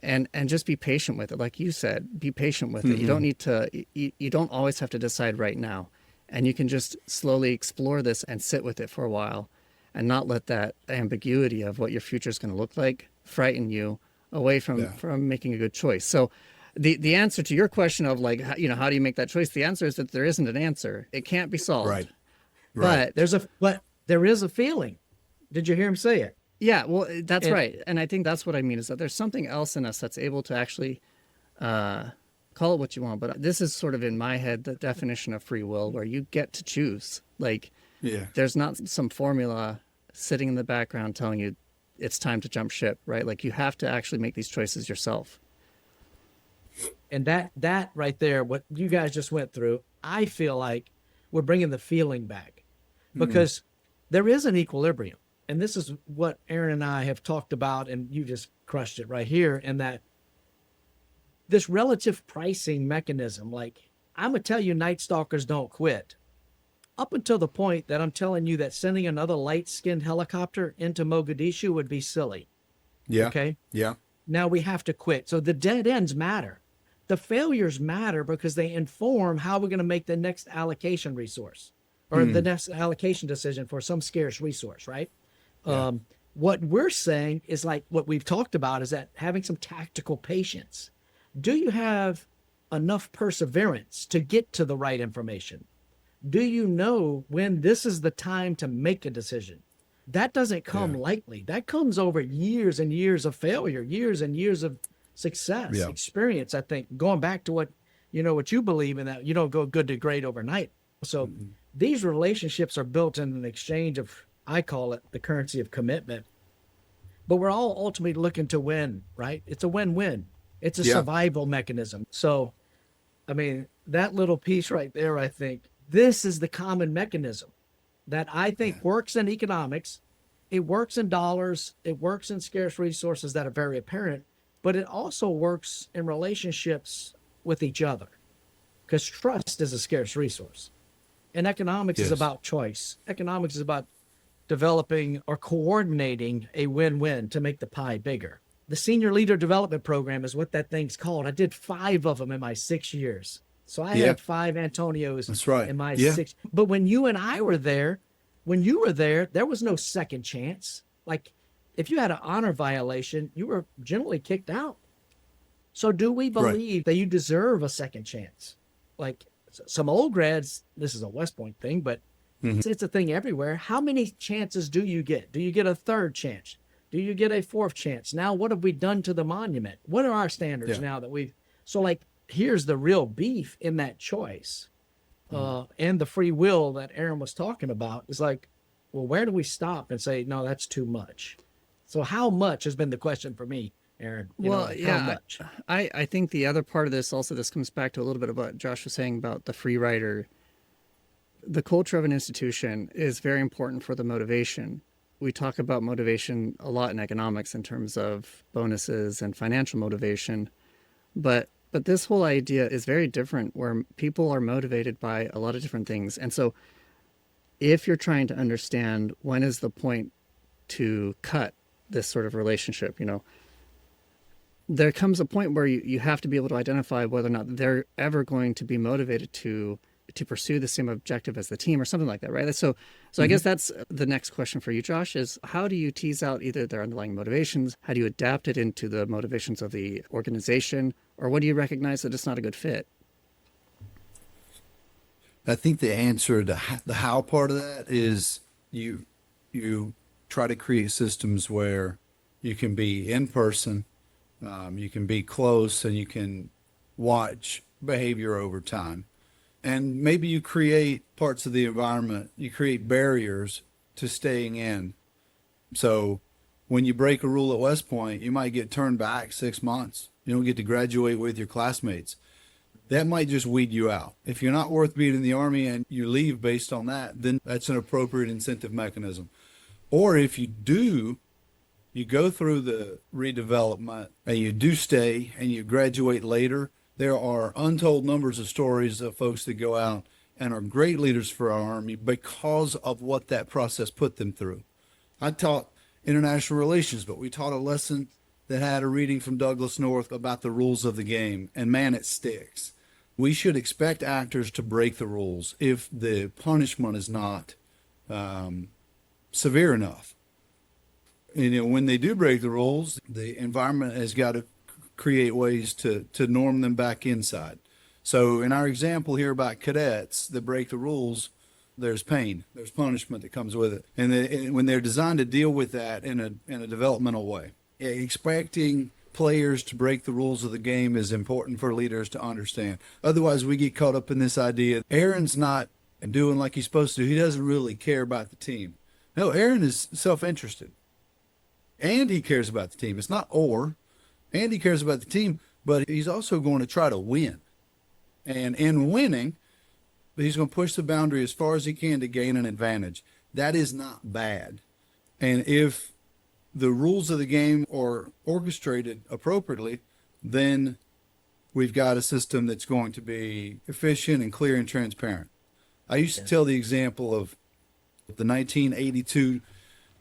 and just be patient with it. Like you said, be patient with it. You don't need to, you don't always have to decide right now. And you can just slowly explore this and sit with it for a while and not let that ambiguity of what your future is going to look like frighten you away from making a good choice. So the answer to your question of like, how do you make that choice? The answer is that there isn't an answer. It can't be solved. Right. But But there is a feeling. Did you hear him say it? yeah, well, that's And- right. And I think that's what I mean is that there's something else in us that's able to actually call it what you want. But this is sort of in my head the definition of free will, where you get to choose. Like, Yeah. there's not some formula sitting in the background telling you it's time to jump ship, right? Like, you have to actually make these choices yourself. And that right there, what you guys just went through, I feel like we're bringing the feeling back, because there is an equilibrium. And this is what Aaron and I have talked about, and you just crushed it right here. And that this relative pricing mechanism, like, I'm going to tell you, Night Stalkers don't quit. Up until the point that I'm telling you that sending another light-skinned helicopter into Mogadishu would be silly. Yeah. Okay. Yeah. Now we have to quit. So the dead ends matter. the failures matter because they inform how we're going to make the next allocation resource or the next allocation decision for some scarce resource, right? Yeah. What we're saying is like what we've talked about is that having some tactical patience. Do you have enough perseverance to get to the right information? Do you know when this is the time to make a decision? That doesn't come lightly. That comes over years and years of failure, years and years of success, experience. I think going back to what you believe in, that you don't go good to great overnight. So these relationships are built in an exchange of, I call it the currency of commitment, but we're all ultimately looking to win, right? It's a win-win. It's a survival mechanism. So, I mean, that little piece right there, I think this is the common mechanism that I think works in economics. It works in dollars. It works in scarce resources that are very apparent, but it also works in relationships with each other because trust is a scarce resource. And economics is about choice. Economics is about developing or coordinating a win-win to make the pie bigger. The Senior Leader Development Program is what that thing's called. I did 5 of them in my 6 years. So I had 5 Antonios in my 6. But when you and I were there, when you were there, there was no second chance. Like if you had an honor violation, you were generally kicked out. So do we believe that you deserve a second chance? Like some old grads, this is a West Point thing, but it's a thing everywhere. How many chances do you get? Do you get a third chance? Do you get a fourth chance? Now, what have we done to the monument? What are our standards now that we've... So like, here's the real beef in that choice and the free will that Aaron was talking about is like, well, where do we stop and say, no, that's too much? So how much has been the question for me, Aaron? How much? I think the other part of this also, this comes back to a little bit of what Josh was saying about the free rider. The culture of an institution is very important for the motivation. We talk about motivation a lot in economics in terms of bonuses and financial motivation, but this whole idea is very different where people are motivated by a lot of different things. And so if you're trying to understand when is the point to cut this sort of relationship, there comes a point where you have to be able to identify whether or not they're ever going to be motivated to pursue the same objective as the team or something like that, right? So I guess that's the next question for you, Josh, is how do you tease out either their underlying motivations? How do you adapt it into the motivations of the organization? Or what do you recognize that it's not a good fit? I think the answer to the how part of that is you try to create systems where you can be in person, you can be close, and you can watch behavior over time. And maybe you create parts of the environment, you create barriers to staying in. So when you break a rule at West Point, you might get turned back 6 months. You don't get to graduate with your classmates. That might just weed you out. If you're not worth being in the Army and you leave based on that, then that's an appropriate incentive mechanism. Or if you do, you go through the redevelopment and you do stay and you graduate later, there are untold numbers of stories of folks that go out and are great leaders for our Army because of what that process put them through. I taught international relations, but we taught a lesson that had a reading from Douglas North about the rules of the game, and man, it sticks. We should expect actors to break the rules if the punishment is not severe enough. And when they do break the rules, the environment has got to create ways to norm them back inside. So in our example here about cadets that break the rules, there's pain, there's punishment that comes with it. And when they're designed to deal with that in a developmental way, expecting players to break the rules of the game is important for leaders to understand. Otherwise, we get caught up in this idea, Aaron's not doing like he's supposed to. He doesn't really care about the team. No, Aaron is self-interested. And he cares about the team. It's not or. And he cares about the team, but he's also going to try to win. And in winning, he's going to push the boundary as far as he can to gain an advantage. That is not bad. And if the rules of the game are orchestrated appropriately, then we've got a system that's going to be efficient and clear and transparent. I used to tell the example of the 1982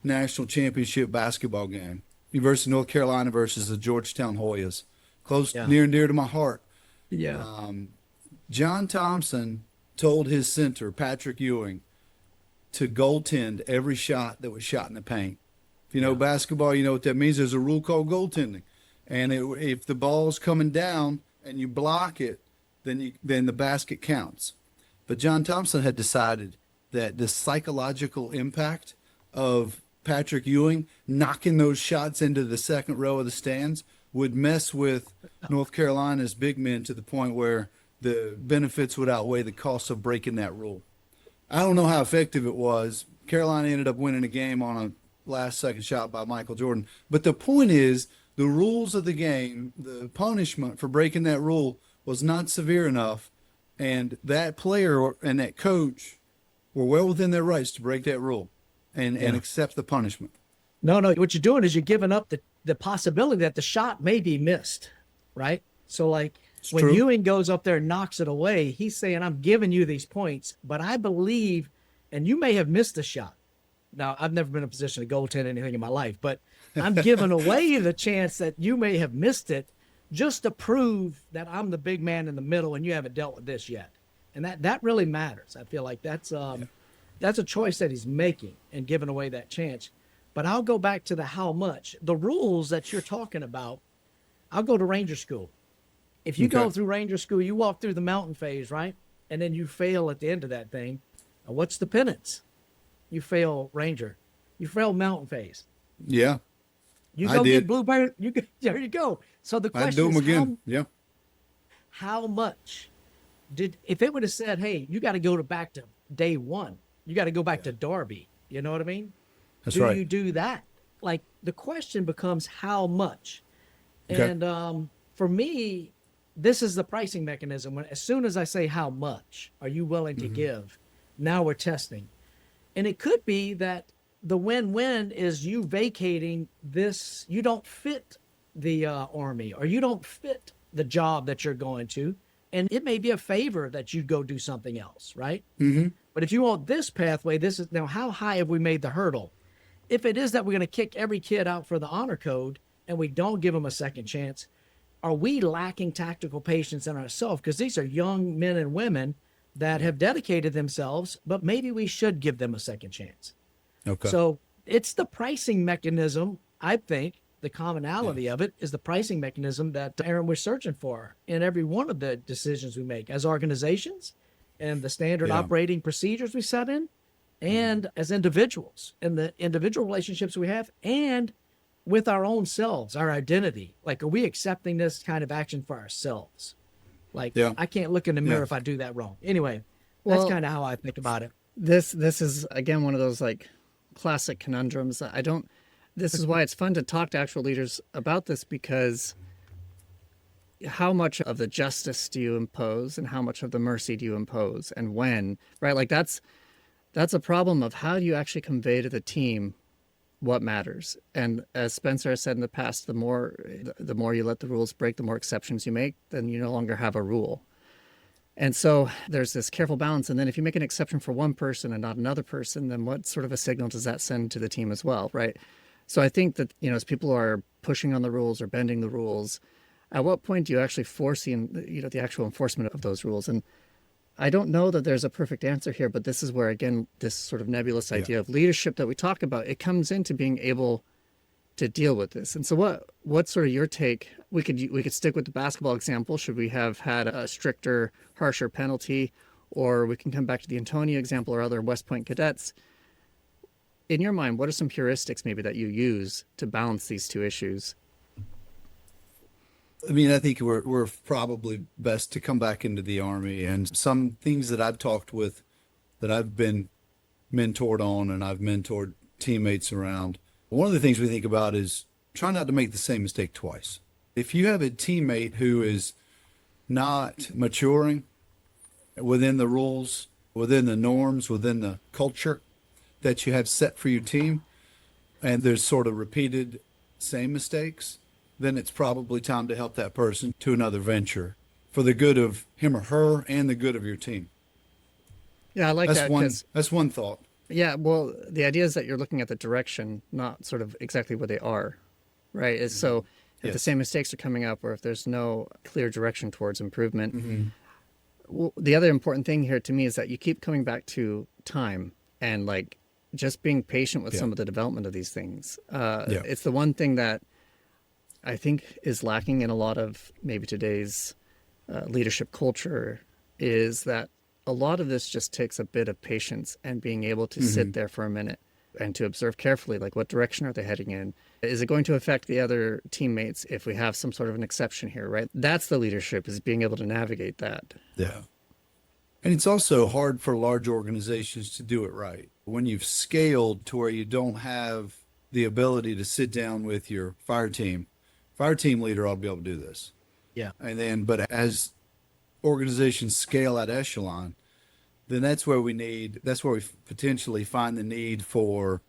National Championship basketball game. University of North Carolina versus the Georgetown Hoyas. Close, near and dear to my heart. Yeah. John Thompson told his center, Patrick Ewing, to goaltend every shot that was shot in the paint. If you know basketball, you know what that means. There's a rule called goaltending. And if the ball's coming down and you block it, then the basket counts. But John Thompson had decided that the psychological impact of Patrick Ewing knocking those shots into the second row of the stands would mess with North Carolina's big men to the point where the benefits would outweigh the cost of breaking that rule. I don't know how effective it was. Carolina ended up winning a game on a last-second shot by Michael Jordan. But the point is, the rules of the game, the punishment for breaking that rule was not severe enough, and that player and that coach were well within their rights to break that rule and accept the punishment. No, what you're doing is you're giving up the possibility that the shot may be missed, right? So like when true. Ewing goes up there and knocks it away, he's saying, I'm giving you these points, but I believe, and you may have missed the shot. Now, I've never been in a position to goaltend anything in my life, but I'm giving away the chance that you may have missed it just to prove that I'm the big man in the middle and you haven't dealt with this yet. And that really matters. I feel like that's a choice that he's making and giving away that chance. But I'll go back to the how much. The rules that you're talking about, I'll go to Ranger School. If you go through Ranger School, you walk through the mountain phase, right? And then you fail at the end of that thing. And what's the penance? You fail Ranger. You fail mountain phase. Yeah. You go get bluebird. There you go. So the I'd question do is, them again. how much if it would have said, hey, you got to go back to day one, you got to go back to Darby. You know what I mean? That's do right. you do that? Like the question becomes how much? Okay. And for me, this is the pricing mechanism. As soon as I say how much are you willing to give, now we're testing. And it could be that the win-win is you vacating this. You don't fit the Army, or you don't fit the job that you're going to. And it may be a favor that you go do something else, right? Mm-hmm. But if you want this pathway, this is now how high have we made the hurdle? If it is that we're going to kick every kid out for the honor code and we don't give them a second chance, are we lacking tactical patience in ourselves? Because these are young men and women that have dedicated themselves, but maybe we should give them a second chance. Okay. So it's the pricing mechanism. I think the commonality of it is the pricing mechanism that, Aaron, we're searching for in every one of the decisions we make as organizations and the standard operating procedures we set in, and as individuals and the individual relationships we have, and with our own selves, our identity. Like, are we accepting this kind of action for ourselves? Like, I can't look in the mirror if I do that wrong. Anyway, that's kind of how I think about it. This is, again, one of those like classic conundrums. This is why it's fun to talk to actual leaders about this, because how much of the justice do you impose and how much of the mercy do you impose, and when, right? Like that's a problem of how do you actually convey to the team what matters. And as Spencer has said in the past, the more you let the rules break, the more exceptions you make, then you no longer have a rule. And so there's this careful balance. And then if you make an exception for one person and not another person, then what sort of a signal does that send to the team as well, right? So I think that, as people are pushing on the rules or bending the rules, at what point do you actually foresee, the actual enforcement of those rules? And I don't know that there's a perfect answer here, but this is where, again, this sort of nebulous idea of leadership that we talk about, it comes into being able to deal with this. And so what's sort of your take? We could stick with the basketball example. Should we have had a stricter, harsher penalty? Or we can come back to the Antonia example or other West Point cadets. In your mind, what are some heuristics maybe that you use to balance these two issues? I mean, I think we're probably best to come back into the Army, and some things that I've talked with, that I've been mentored on and I've mentored teammates around. One of the things we think about is try not to make the same mistake twice. If you have a teammate who is not maturing within the rules, within the norms, within the culture that you have set for your team, and there's sort of repeated same mistakes, then it's probably time to help that person to another venture for the good of him or her and the good of your team. Yeah, I like that. That's one thought. Yeah, well, the idea is that you're looking at the direction, not sort of exactly where they are, right? So if the same mistakes are coming up or if there's no clear direction towards improvement. Mm-hmm. Well, the other important thing here to me is that you keep coming back to time and like just being patient with some of the development of these things. It's the one thing that I think is lacking in a lot of maybe today's leadership culture, is that a lot of this just takes a bit of patience and being able to sit there for a minute and to observe carefully, like what direction are they heading in? Is it going to affect the other teammates if we have some sort of an exception here, right? That's the leadership, is being able to navigate that. Yeah. And it's also hard for large organizations to do it right. When you've scaled to where you don't have the ability to sit down with your fire team leader ought to be able to do this. Yeah. And then, but as organizations scale at echelon, then that's where we potentially find the need for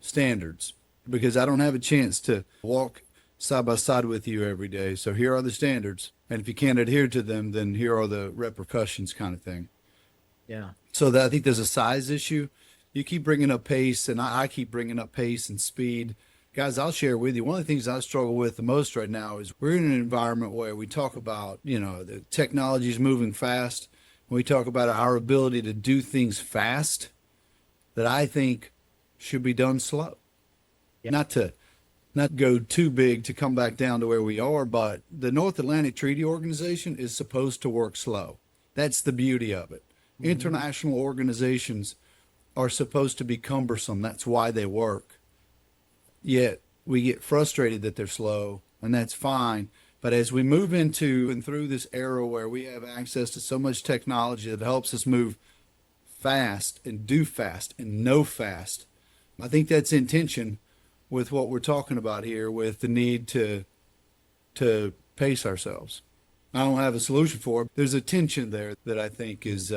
standards, because I don't have a chance to walk side by side with you every day. So here are the standards. And if you can't adhere to them, then here are the repercussions, kind of thing. Yeah. So that I think there's a size issue. You keep bringing up pace, and I keep bringing up pace and speed. Guys, I'll share with you, one of the things I struggle with the most right now is we're in an environment where we talk about, the technology is moving fast. We talk about our ability to do things fast that I think should be done slow. Yeah. Not go too big to come back down to where we are, but the North Atlantic Treaty Organization is supposed to work slow. That's the beauty of it. Mm-hmm. International organizations are supposed to be cumbersome. That's why they work. Yet we get frustrated that they're slow, and that's fine. But as we move into and through this era where we have access to so much technology that helps us move fast and do fast and know fast, I think that's in tension with what we're talking about here, with the need to pace ourselves. I don't have a solution for it. There's a tension there that I think is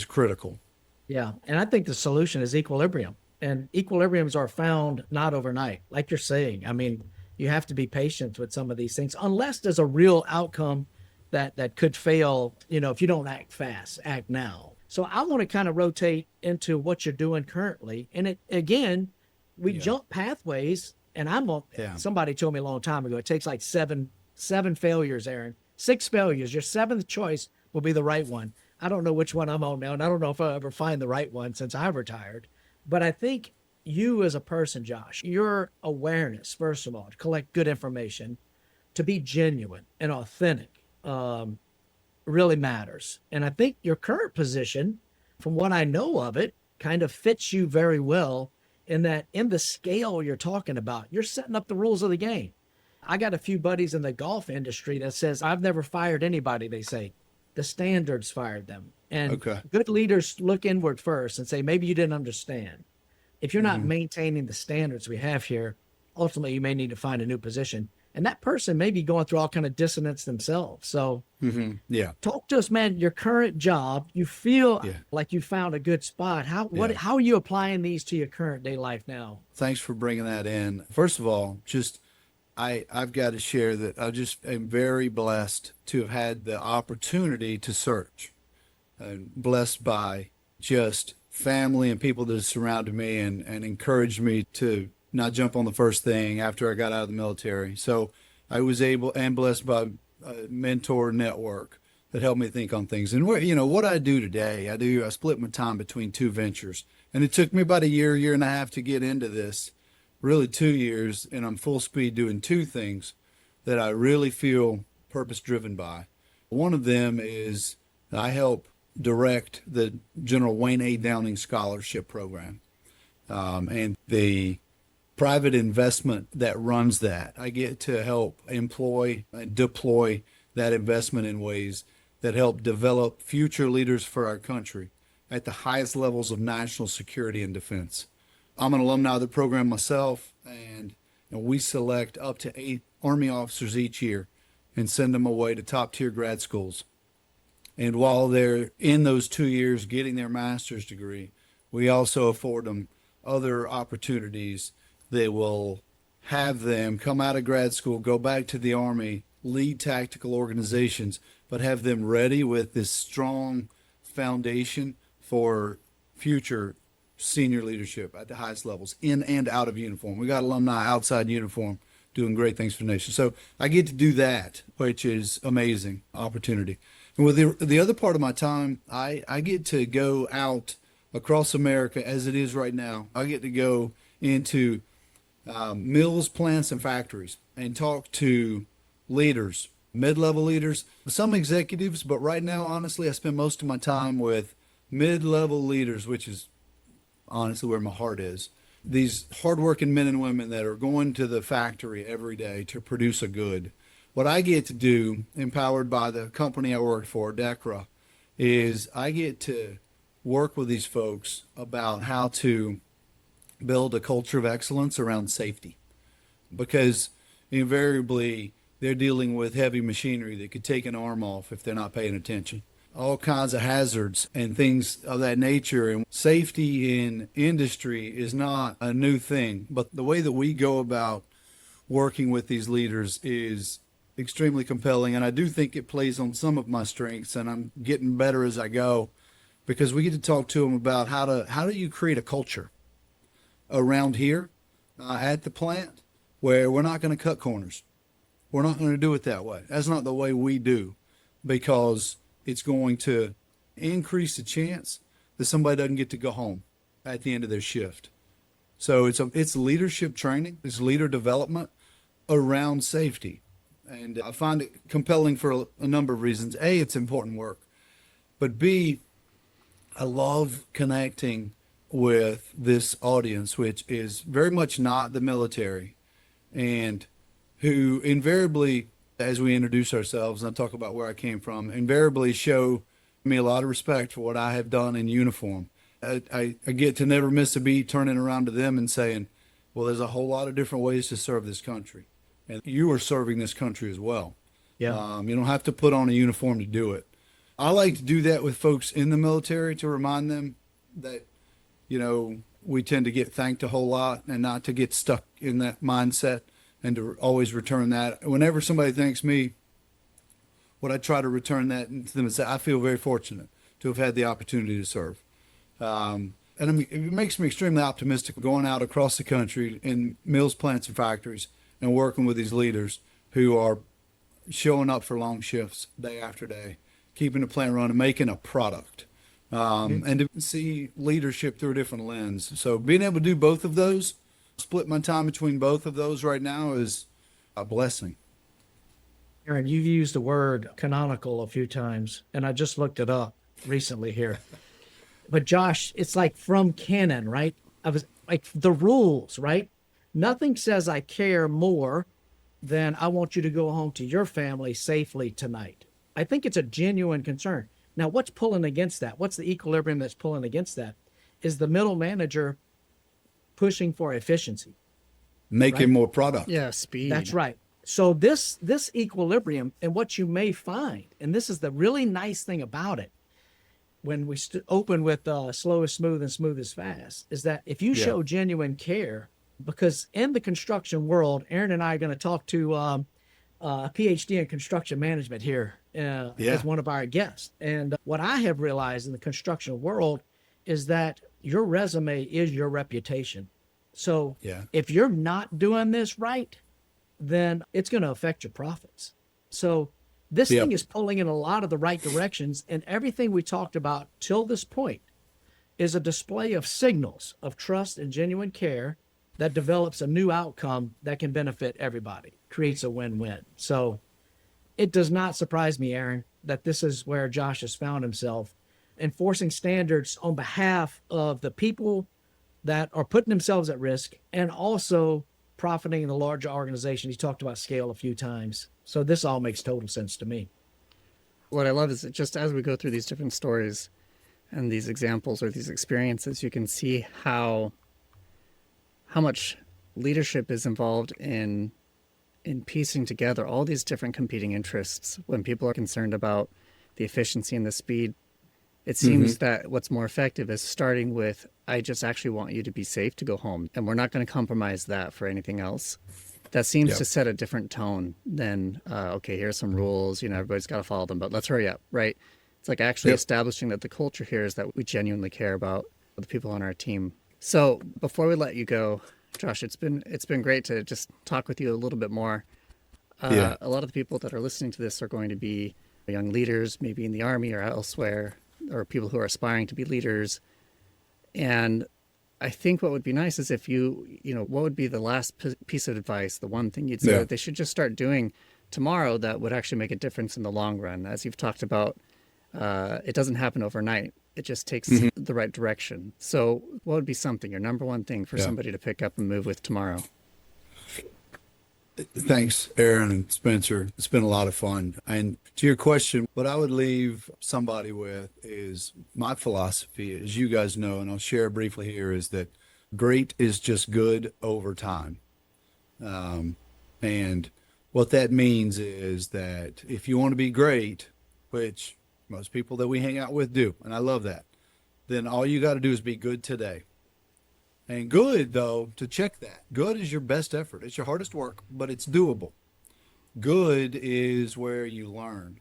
critical. Yeah. And I think the solution is equilibrium. And equilibriums are found not overnight, like you're saying. I mean, you have to be patient with some of these things, unless there's a real outcome that could fail, if you don't act fast, act now. So I want to kind of rotate into what you're doing currently. And again, we jump pathways, and somebody told me a long time ago, it takes like seven failures, Aaron. 6 failures. Your 7th choice will be the right one. I don't know which one I'm on now, and I don't know if I'll ever find the right one since I've retired. But I think you as a person, Josh, your awareness, first of all, to collect good information, to be genuine and authentic, really matters. And I think your current position, from what I know of it, kind of fits you very well, in that in the scale you're talking about, you're setting up the rules of the game. I got a few buddies in the golf industry that says, I've never fired anybody, they say. The standards fired them. And good leaders look inward first and say, maybe you didn't understand. If you're not maintaining the standards we have here, ultimately you may need to find a new position. And that person may be going through all kind of dissonance themselves. So talk to us, man, your current job, you feel like you found a good spot. How are you applying these to your current day life now? Thanks for bringing that in. First of all, I've got to share that I just am very blessed to have had the opportunity to search, blessed by just family and people that surrounded me and encouraged me to not jump on the first thing after I got out of the military. So I was able and blessed by a mentor network that helped me think on things. And what I do today, I split my time between 2 ventures, and it took me about a year and a half to get into this. Really 2 years, and I'm full speed doing 2 things that I really feel purpose driven by. One of them is I help direct the General Wayne A. Downing Scholarship Program, and the private investment that runs that. I get to help employ and deploy that investment in ways that help develop future leaders for our country at the highest levels of national security and defense. I'm an alumni of the program myself, and we select up to 8 Army officers each year and send them away to top-tier grad schools. And while they're in those 2 years getting their master's degree, we also afford them other opportunities that will have them come out of grad school, go back to the Army, lead tactical organizations, but have them ready with this strong foundation for future senior leadership at the highest levels, in and out of uniform. We got alumni outside uniform doing great things for the nation. So I get to do that, which is amazing opportunity. And with the other part of my time, I get to go out across America as it is right now. I get to go into mills, plants, and factories and talk to leaders, mid-level leaders, some executives, but right now, honestly, I spend most of my time with mid-level leaders, which is honestly where my heart is. These hardworking men and women that are going to the factory every day to produce a good. What I get to do, empowered by the company I work for, DEKRA, is I get to work with these folks about how to build a culture of excellence around safety, because invariably they're dealing with heavy machinery that could take an arm off if they're not paying attention. All kinds of hazards and things of that nature. And safety in industry is not a new thing, but the way that we go about working with these leaders is extremely compelling. And I do think it plays on some of my strengths, and I'm getting better as I go, because we get to talk to them about how do you create a culture around here at the plant where we're not going to cut corners. We're not going to do it that way. That's not the way we do, because it's going to increase the chance that somebody doesn't get to go home at the end of their shift. So it's leadership training, it's leader development around safety. And I find it compelling for a number of reasons. A, it's important work. But B, I love connecting with this audience, which is very much not the military, and who invariably, as we introduce ourselves and I talk about where I came from, invariably show me a lot of respect for what I have done in uniform. I get to never miss a beat turning around to them and saying, well, there's a whole lot of different ways to serve this country. And you are serving this country as well. Yeah. You don't have to put on a uniform to do it. I like to do that with folks in the military to remind them that, we tend to get thanked a whole lot, and not to get stuck in that mindset, and to always return that. Whenever somebody thanks me, what I try to return that to them and say, I feel very fortunate to have had the opportunity to serve. And it makes me extremely optimistic going out across the country in mills, plants, and factories and working with these leaders who are showing up for long shifts day after day, keeping the plant running, making a product, and to see leadership through a different lens. So being able to do both of those, split my time between both of those right now, is a blessing. Aaron, you've used the word canonical a few times, and I just looked it up recently here. But Josh, it's like from canon, right? I was like the rules, right? Nothing says I care more than I want you to go home to your family safely tonight. I think it's a genuine concern. Now, what's pulling against that? What's the equilibrium that's pulling against that? Is the middle manager pushing for efficiency, making more product. Yeah, speed. That's right. So this equilibrium, and what you may find, and this is the really nice thing about it, when we open with slow is smooth and smooth is fast, is that if you show genuine care, because in the construction world, Aaron and I are going to talk to a PhD in construction management here as one of our guests. And what I have realized in the construction world is that your resume is your reputation. So if you're not doing this right, then it's going to affect your profits. So this thing is pulling in a lot of the right directions, and everything we talked about till this point is a display of signals of trust and genuine care that develops a new outcome that can benefit everybody, creates a win-win. So it does not surprise me, Aaron, that this is where Josh has found himself, enforcing standards on behalf of the people that are putting themselves at risk and also profiting in the larger organization. He talked about scale a few times. So this all makes total sense to me. What I love is that just as we go through these different stories and these examples or these experiences, you can see how much leadership is involved in piecing together all these different competing interests. When people are concerned about the efficiency and the speed, it seems that what's more effective is starting with, I just actually want you to be safe to go home, and we're not going to compromise that for anything else. That seems to set a different tone than, okay, here's some rules, everybody's got to follow them, but let's hurry up, right? It's like actually establishing that the culture here is that we genuinely care about the people on our team. So before we let you go, Josh, it's been great to just talk with you a little bit more. Yeah. A lot of the people that are listening to this are going to be young leaders, maybe in the Army or elsewhere, or people who are aspiring to be leaders. And I think what would be nice is if what would be the last piece of advice, the one thing you'd say that they should just start doing tomorrow that would actually make a difference in the long run? As you've talked about, it doesn't happen overnight. It just takes the right direction. So what would be something, your number one thing for somebody to pick up and move with tomorrow? Thanks, Aaron and Spencer. It's been a lot of fun. And to your question, what I would leave somebody with is my philosophy, as you guys know, and I'll share briefly here, is that great is just good over time. And what that means is that if you want to be great, which most people that we hang out with do, and I love that, then all you got to do is be good today. And good, though, to check that, good is your best effort. It's your hardest work, but it's doable. Good is where you learn.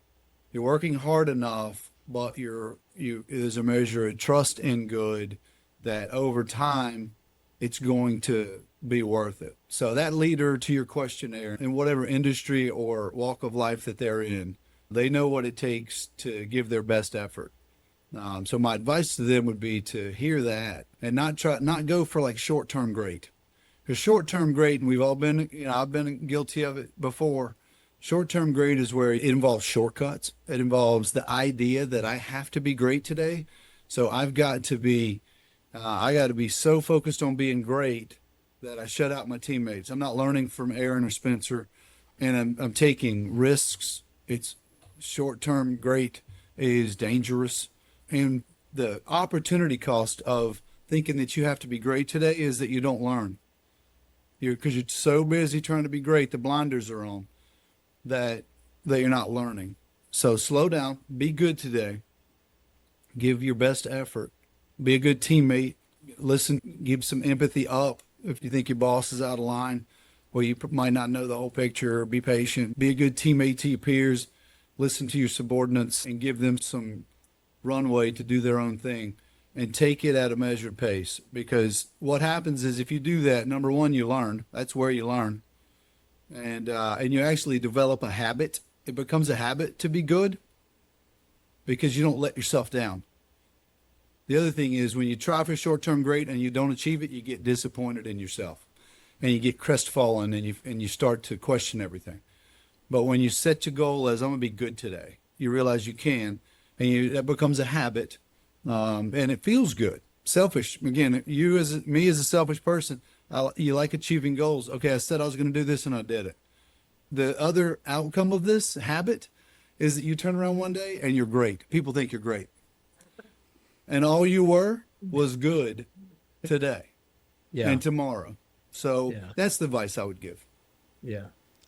You're working hard enough, but there's a measure of trust in good that over time it's going to be worth it. So that leader, to your question, Aaron, in whatever industry or walk of life that they're in, they know what it takes to give their best effort. So my advice to them would be to hear that and not go for like short-term great. Because short-term great, and we've all been, I've been guilty of it before. Short-term great is where it involves shortcuts. It involves the idea that I have to be great today. So I've got to be, I got to be so focused on being great that I shut out my teammates. I'm not learning from Aaron or Spencer, and I'm taking risks. It's short-term great is dangerous. And the opportunity cost of thinking that you have to be great today is that you don't learn. Because you're so busy trying to be great, the blinders are on, that you're not learning. So slow down, be good today, give your best effort, be a good teammate, listen, give some empathy up. If you think your boss is out of line, well, you might not know the whole picture. Be patient, be a good teammate to your peers, listen to your subordinates, and give them some runway to do their own thing, and take it at a measured pace. Because what happens is if you do that, number one, you learn. That's where you learn. And you actually develop a habit. It becomes a habit to be good because you don't let yourself down. The other thing is when you try for short-term great and you don't achieve it, you get disappointed in yourself and you get crestfallen and you start to question everything. But when you set your goal as I'm going to be good today, you realize you can. And that becomes a habit, and it feels good. Selfish, again, me as a selfish person, you like achieving goals. Okay, I said I was going to do this and I did it. The other outcome of this habit is that you turn around one day and you're great. People think you're great. And all you were was good today and tomorrow. So that's the advice I would give. Yeah.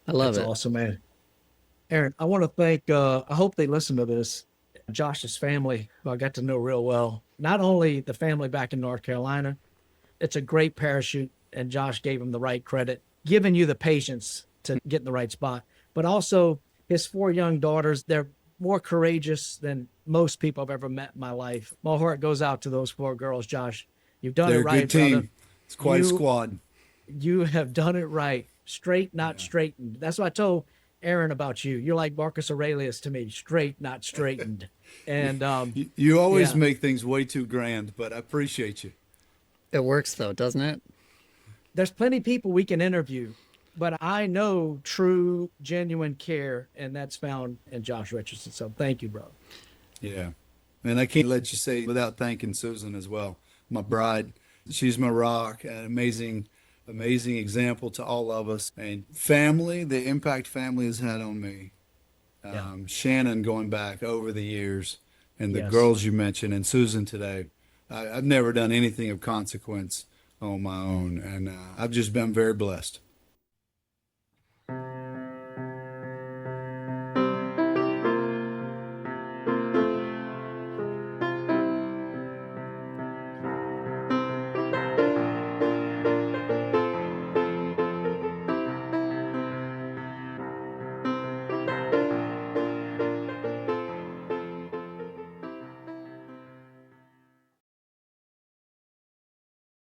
I love That's it. awesome, man. Aaron, I want to thank, I hope they listen to this, Josh's family, who I got to know real well. Not only the family back in North Carolina, it's a great parachute, and Josh gave him the right credit, giving you the patience to get in the right spot. But also his 4 young daughters, they're more courageous than most people I've ever met in my life. My heart goes out to those 4 girls, Josh. You've done They're it right, a good team. brother. It's quite a squad. You have done it right. Straight, not straightened. That's what I told Aaron about you. You're like Marcus Aurelius to me, straight, not straightened. And you always make things way too grand, but I appreciate you. It works though, doesn't it? there's plenty of people we can interview, but I know true, genuine care, and that's found in Josh Richardson. So thank you, bro. Yeah. And I can't let you say without thanking Susan as well, my bride. She's my rock, an amazing example to all of us. And family, the impact family has had on me. Shannon going back over the years, and the girls you mentioned, and Susan today. I've never done anything of consequence on my own, and I've just been very blessed.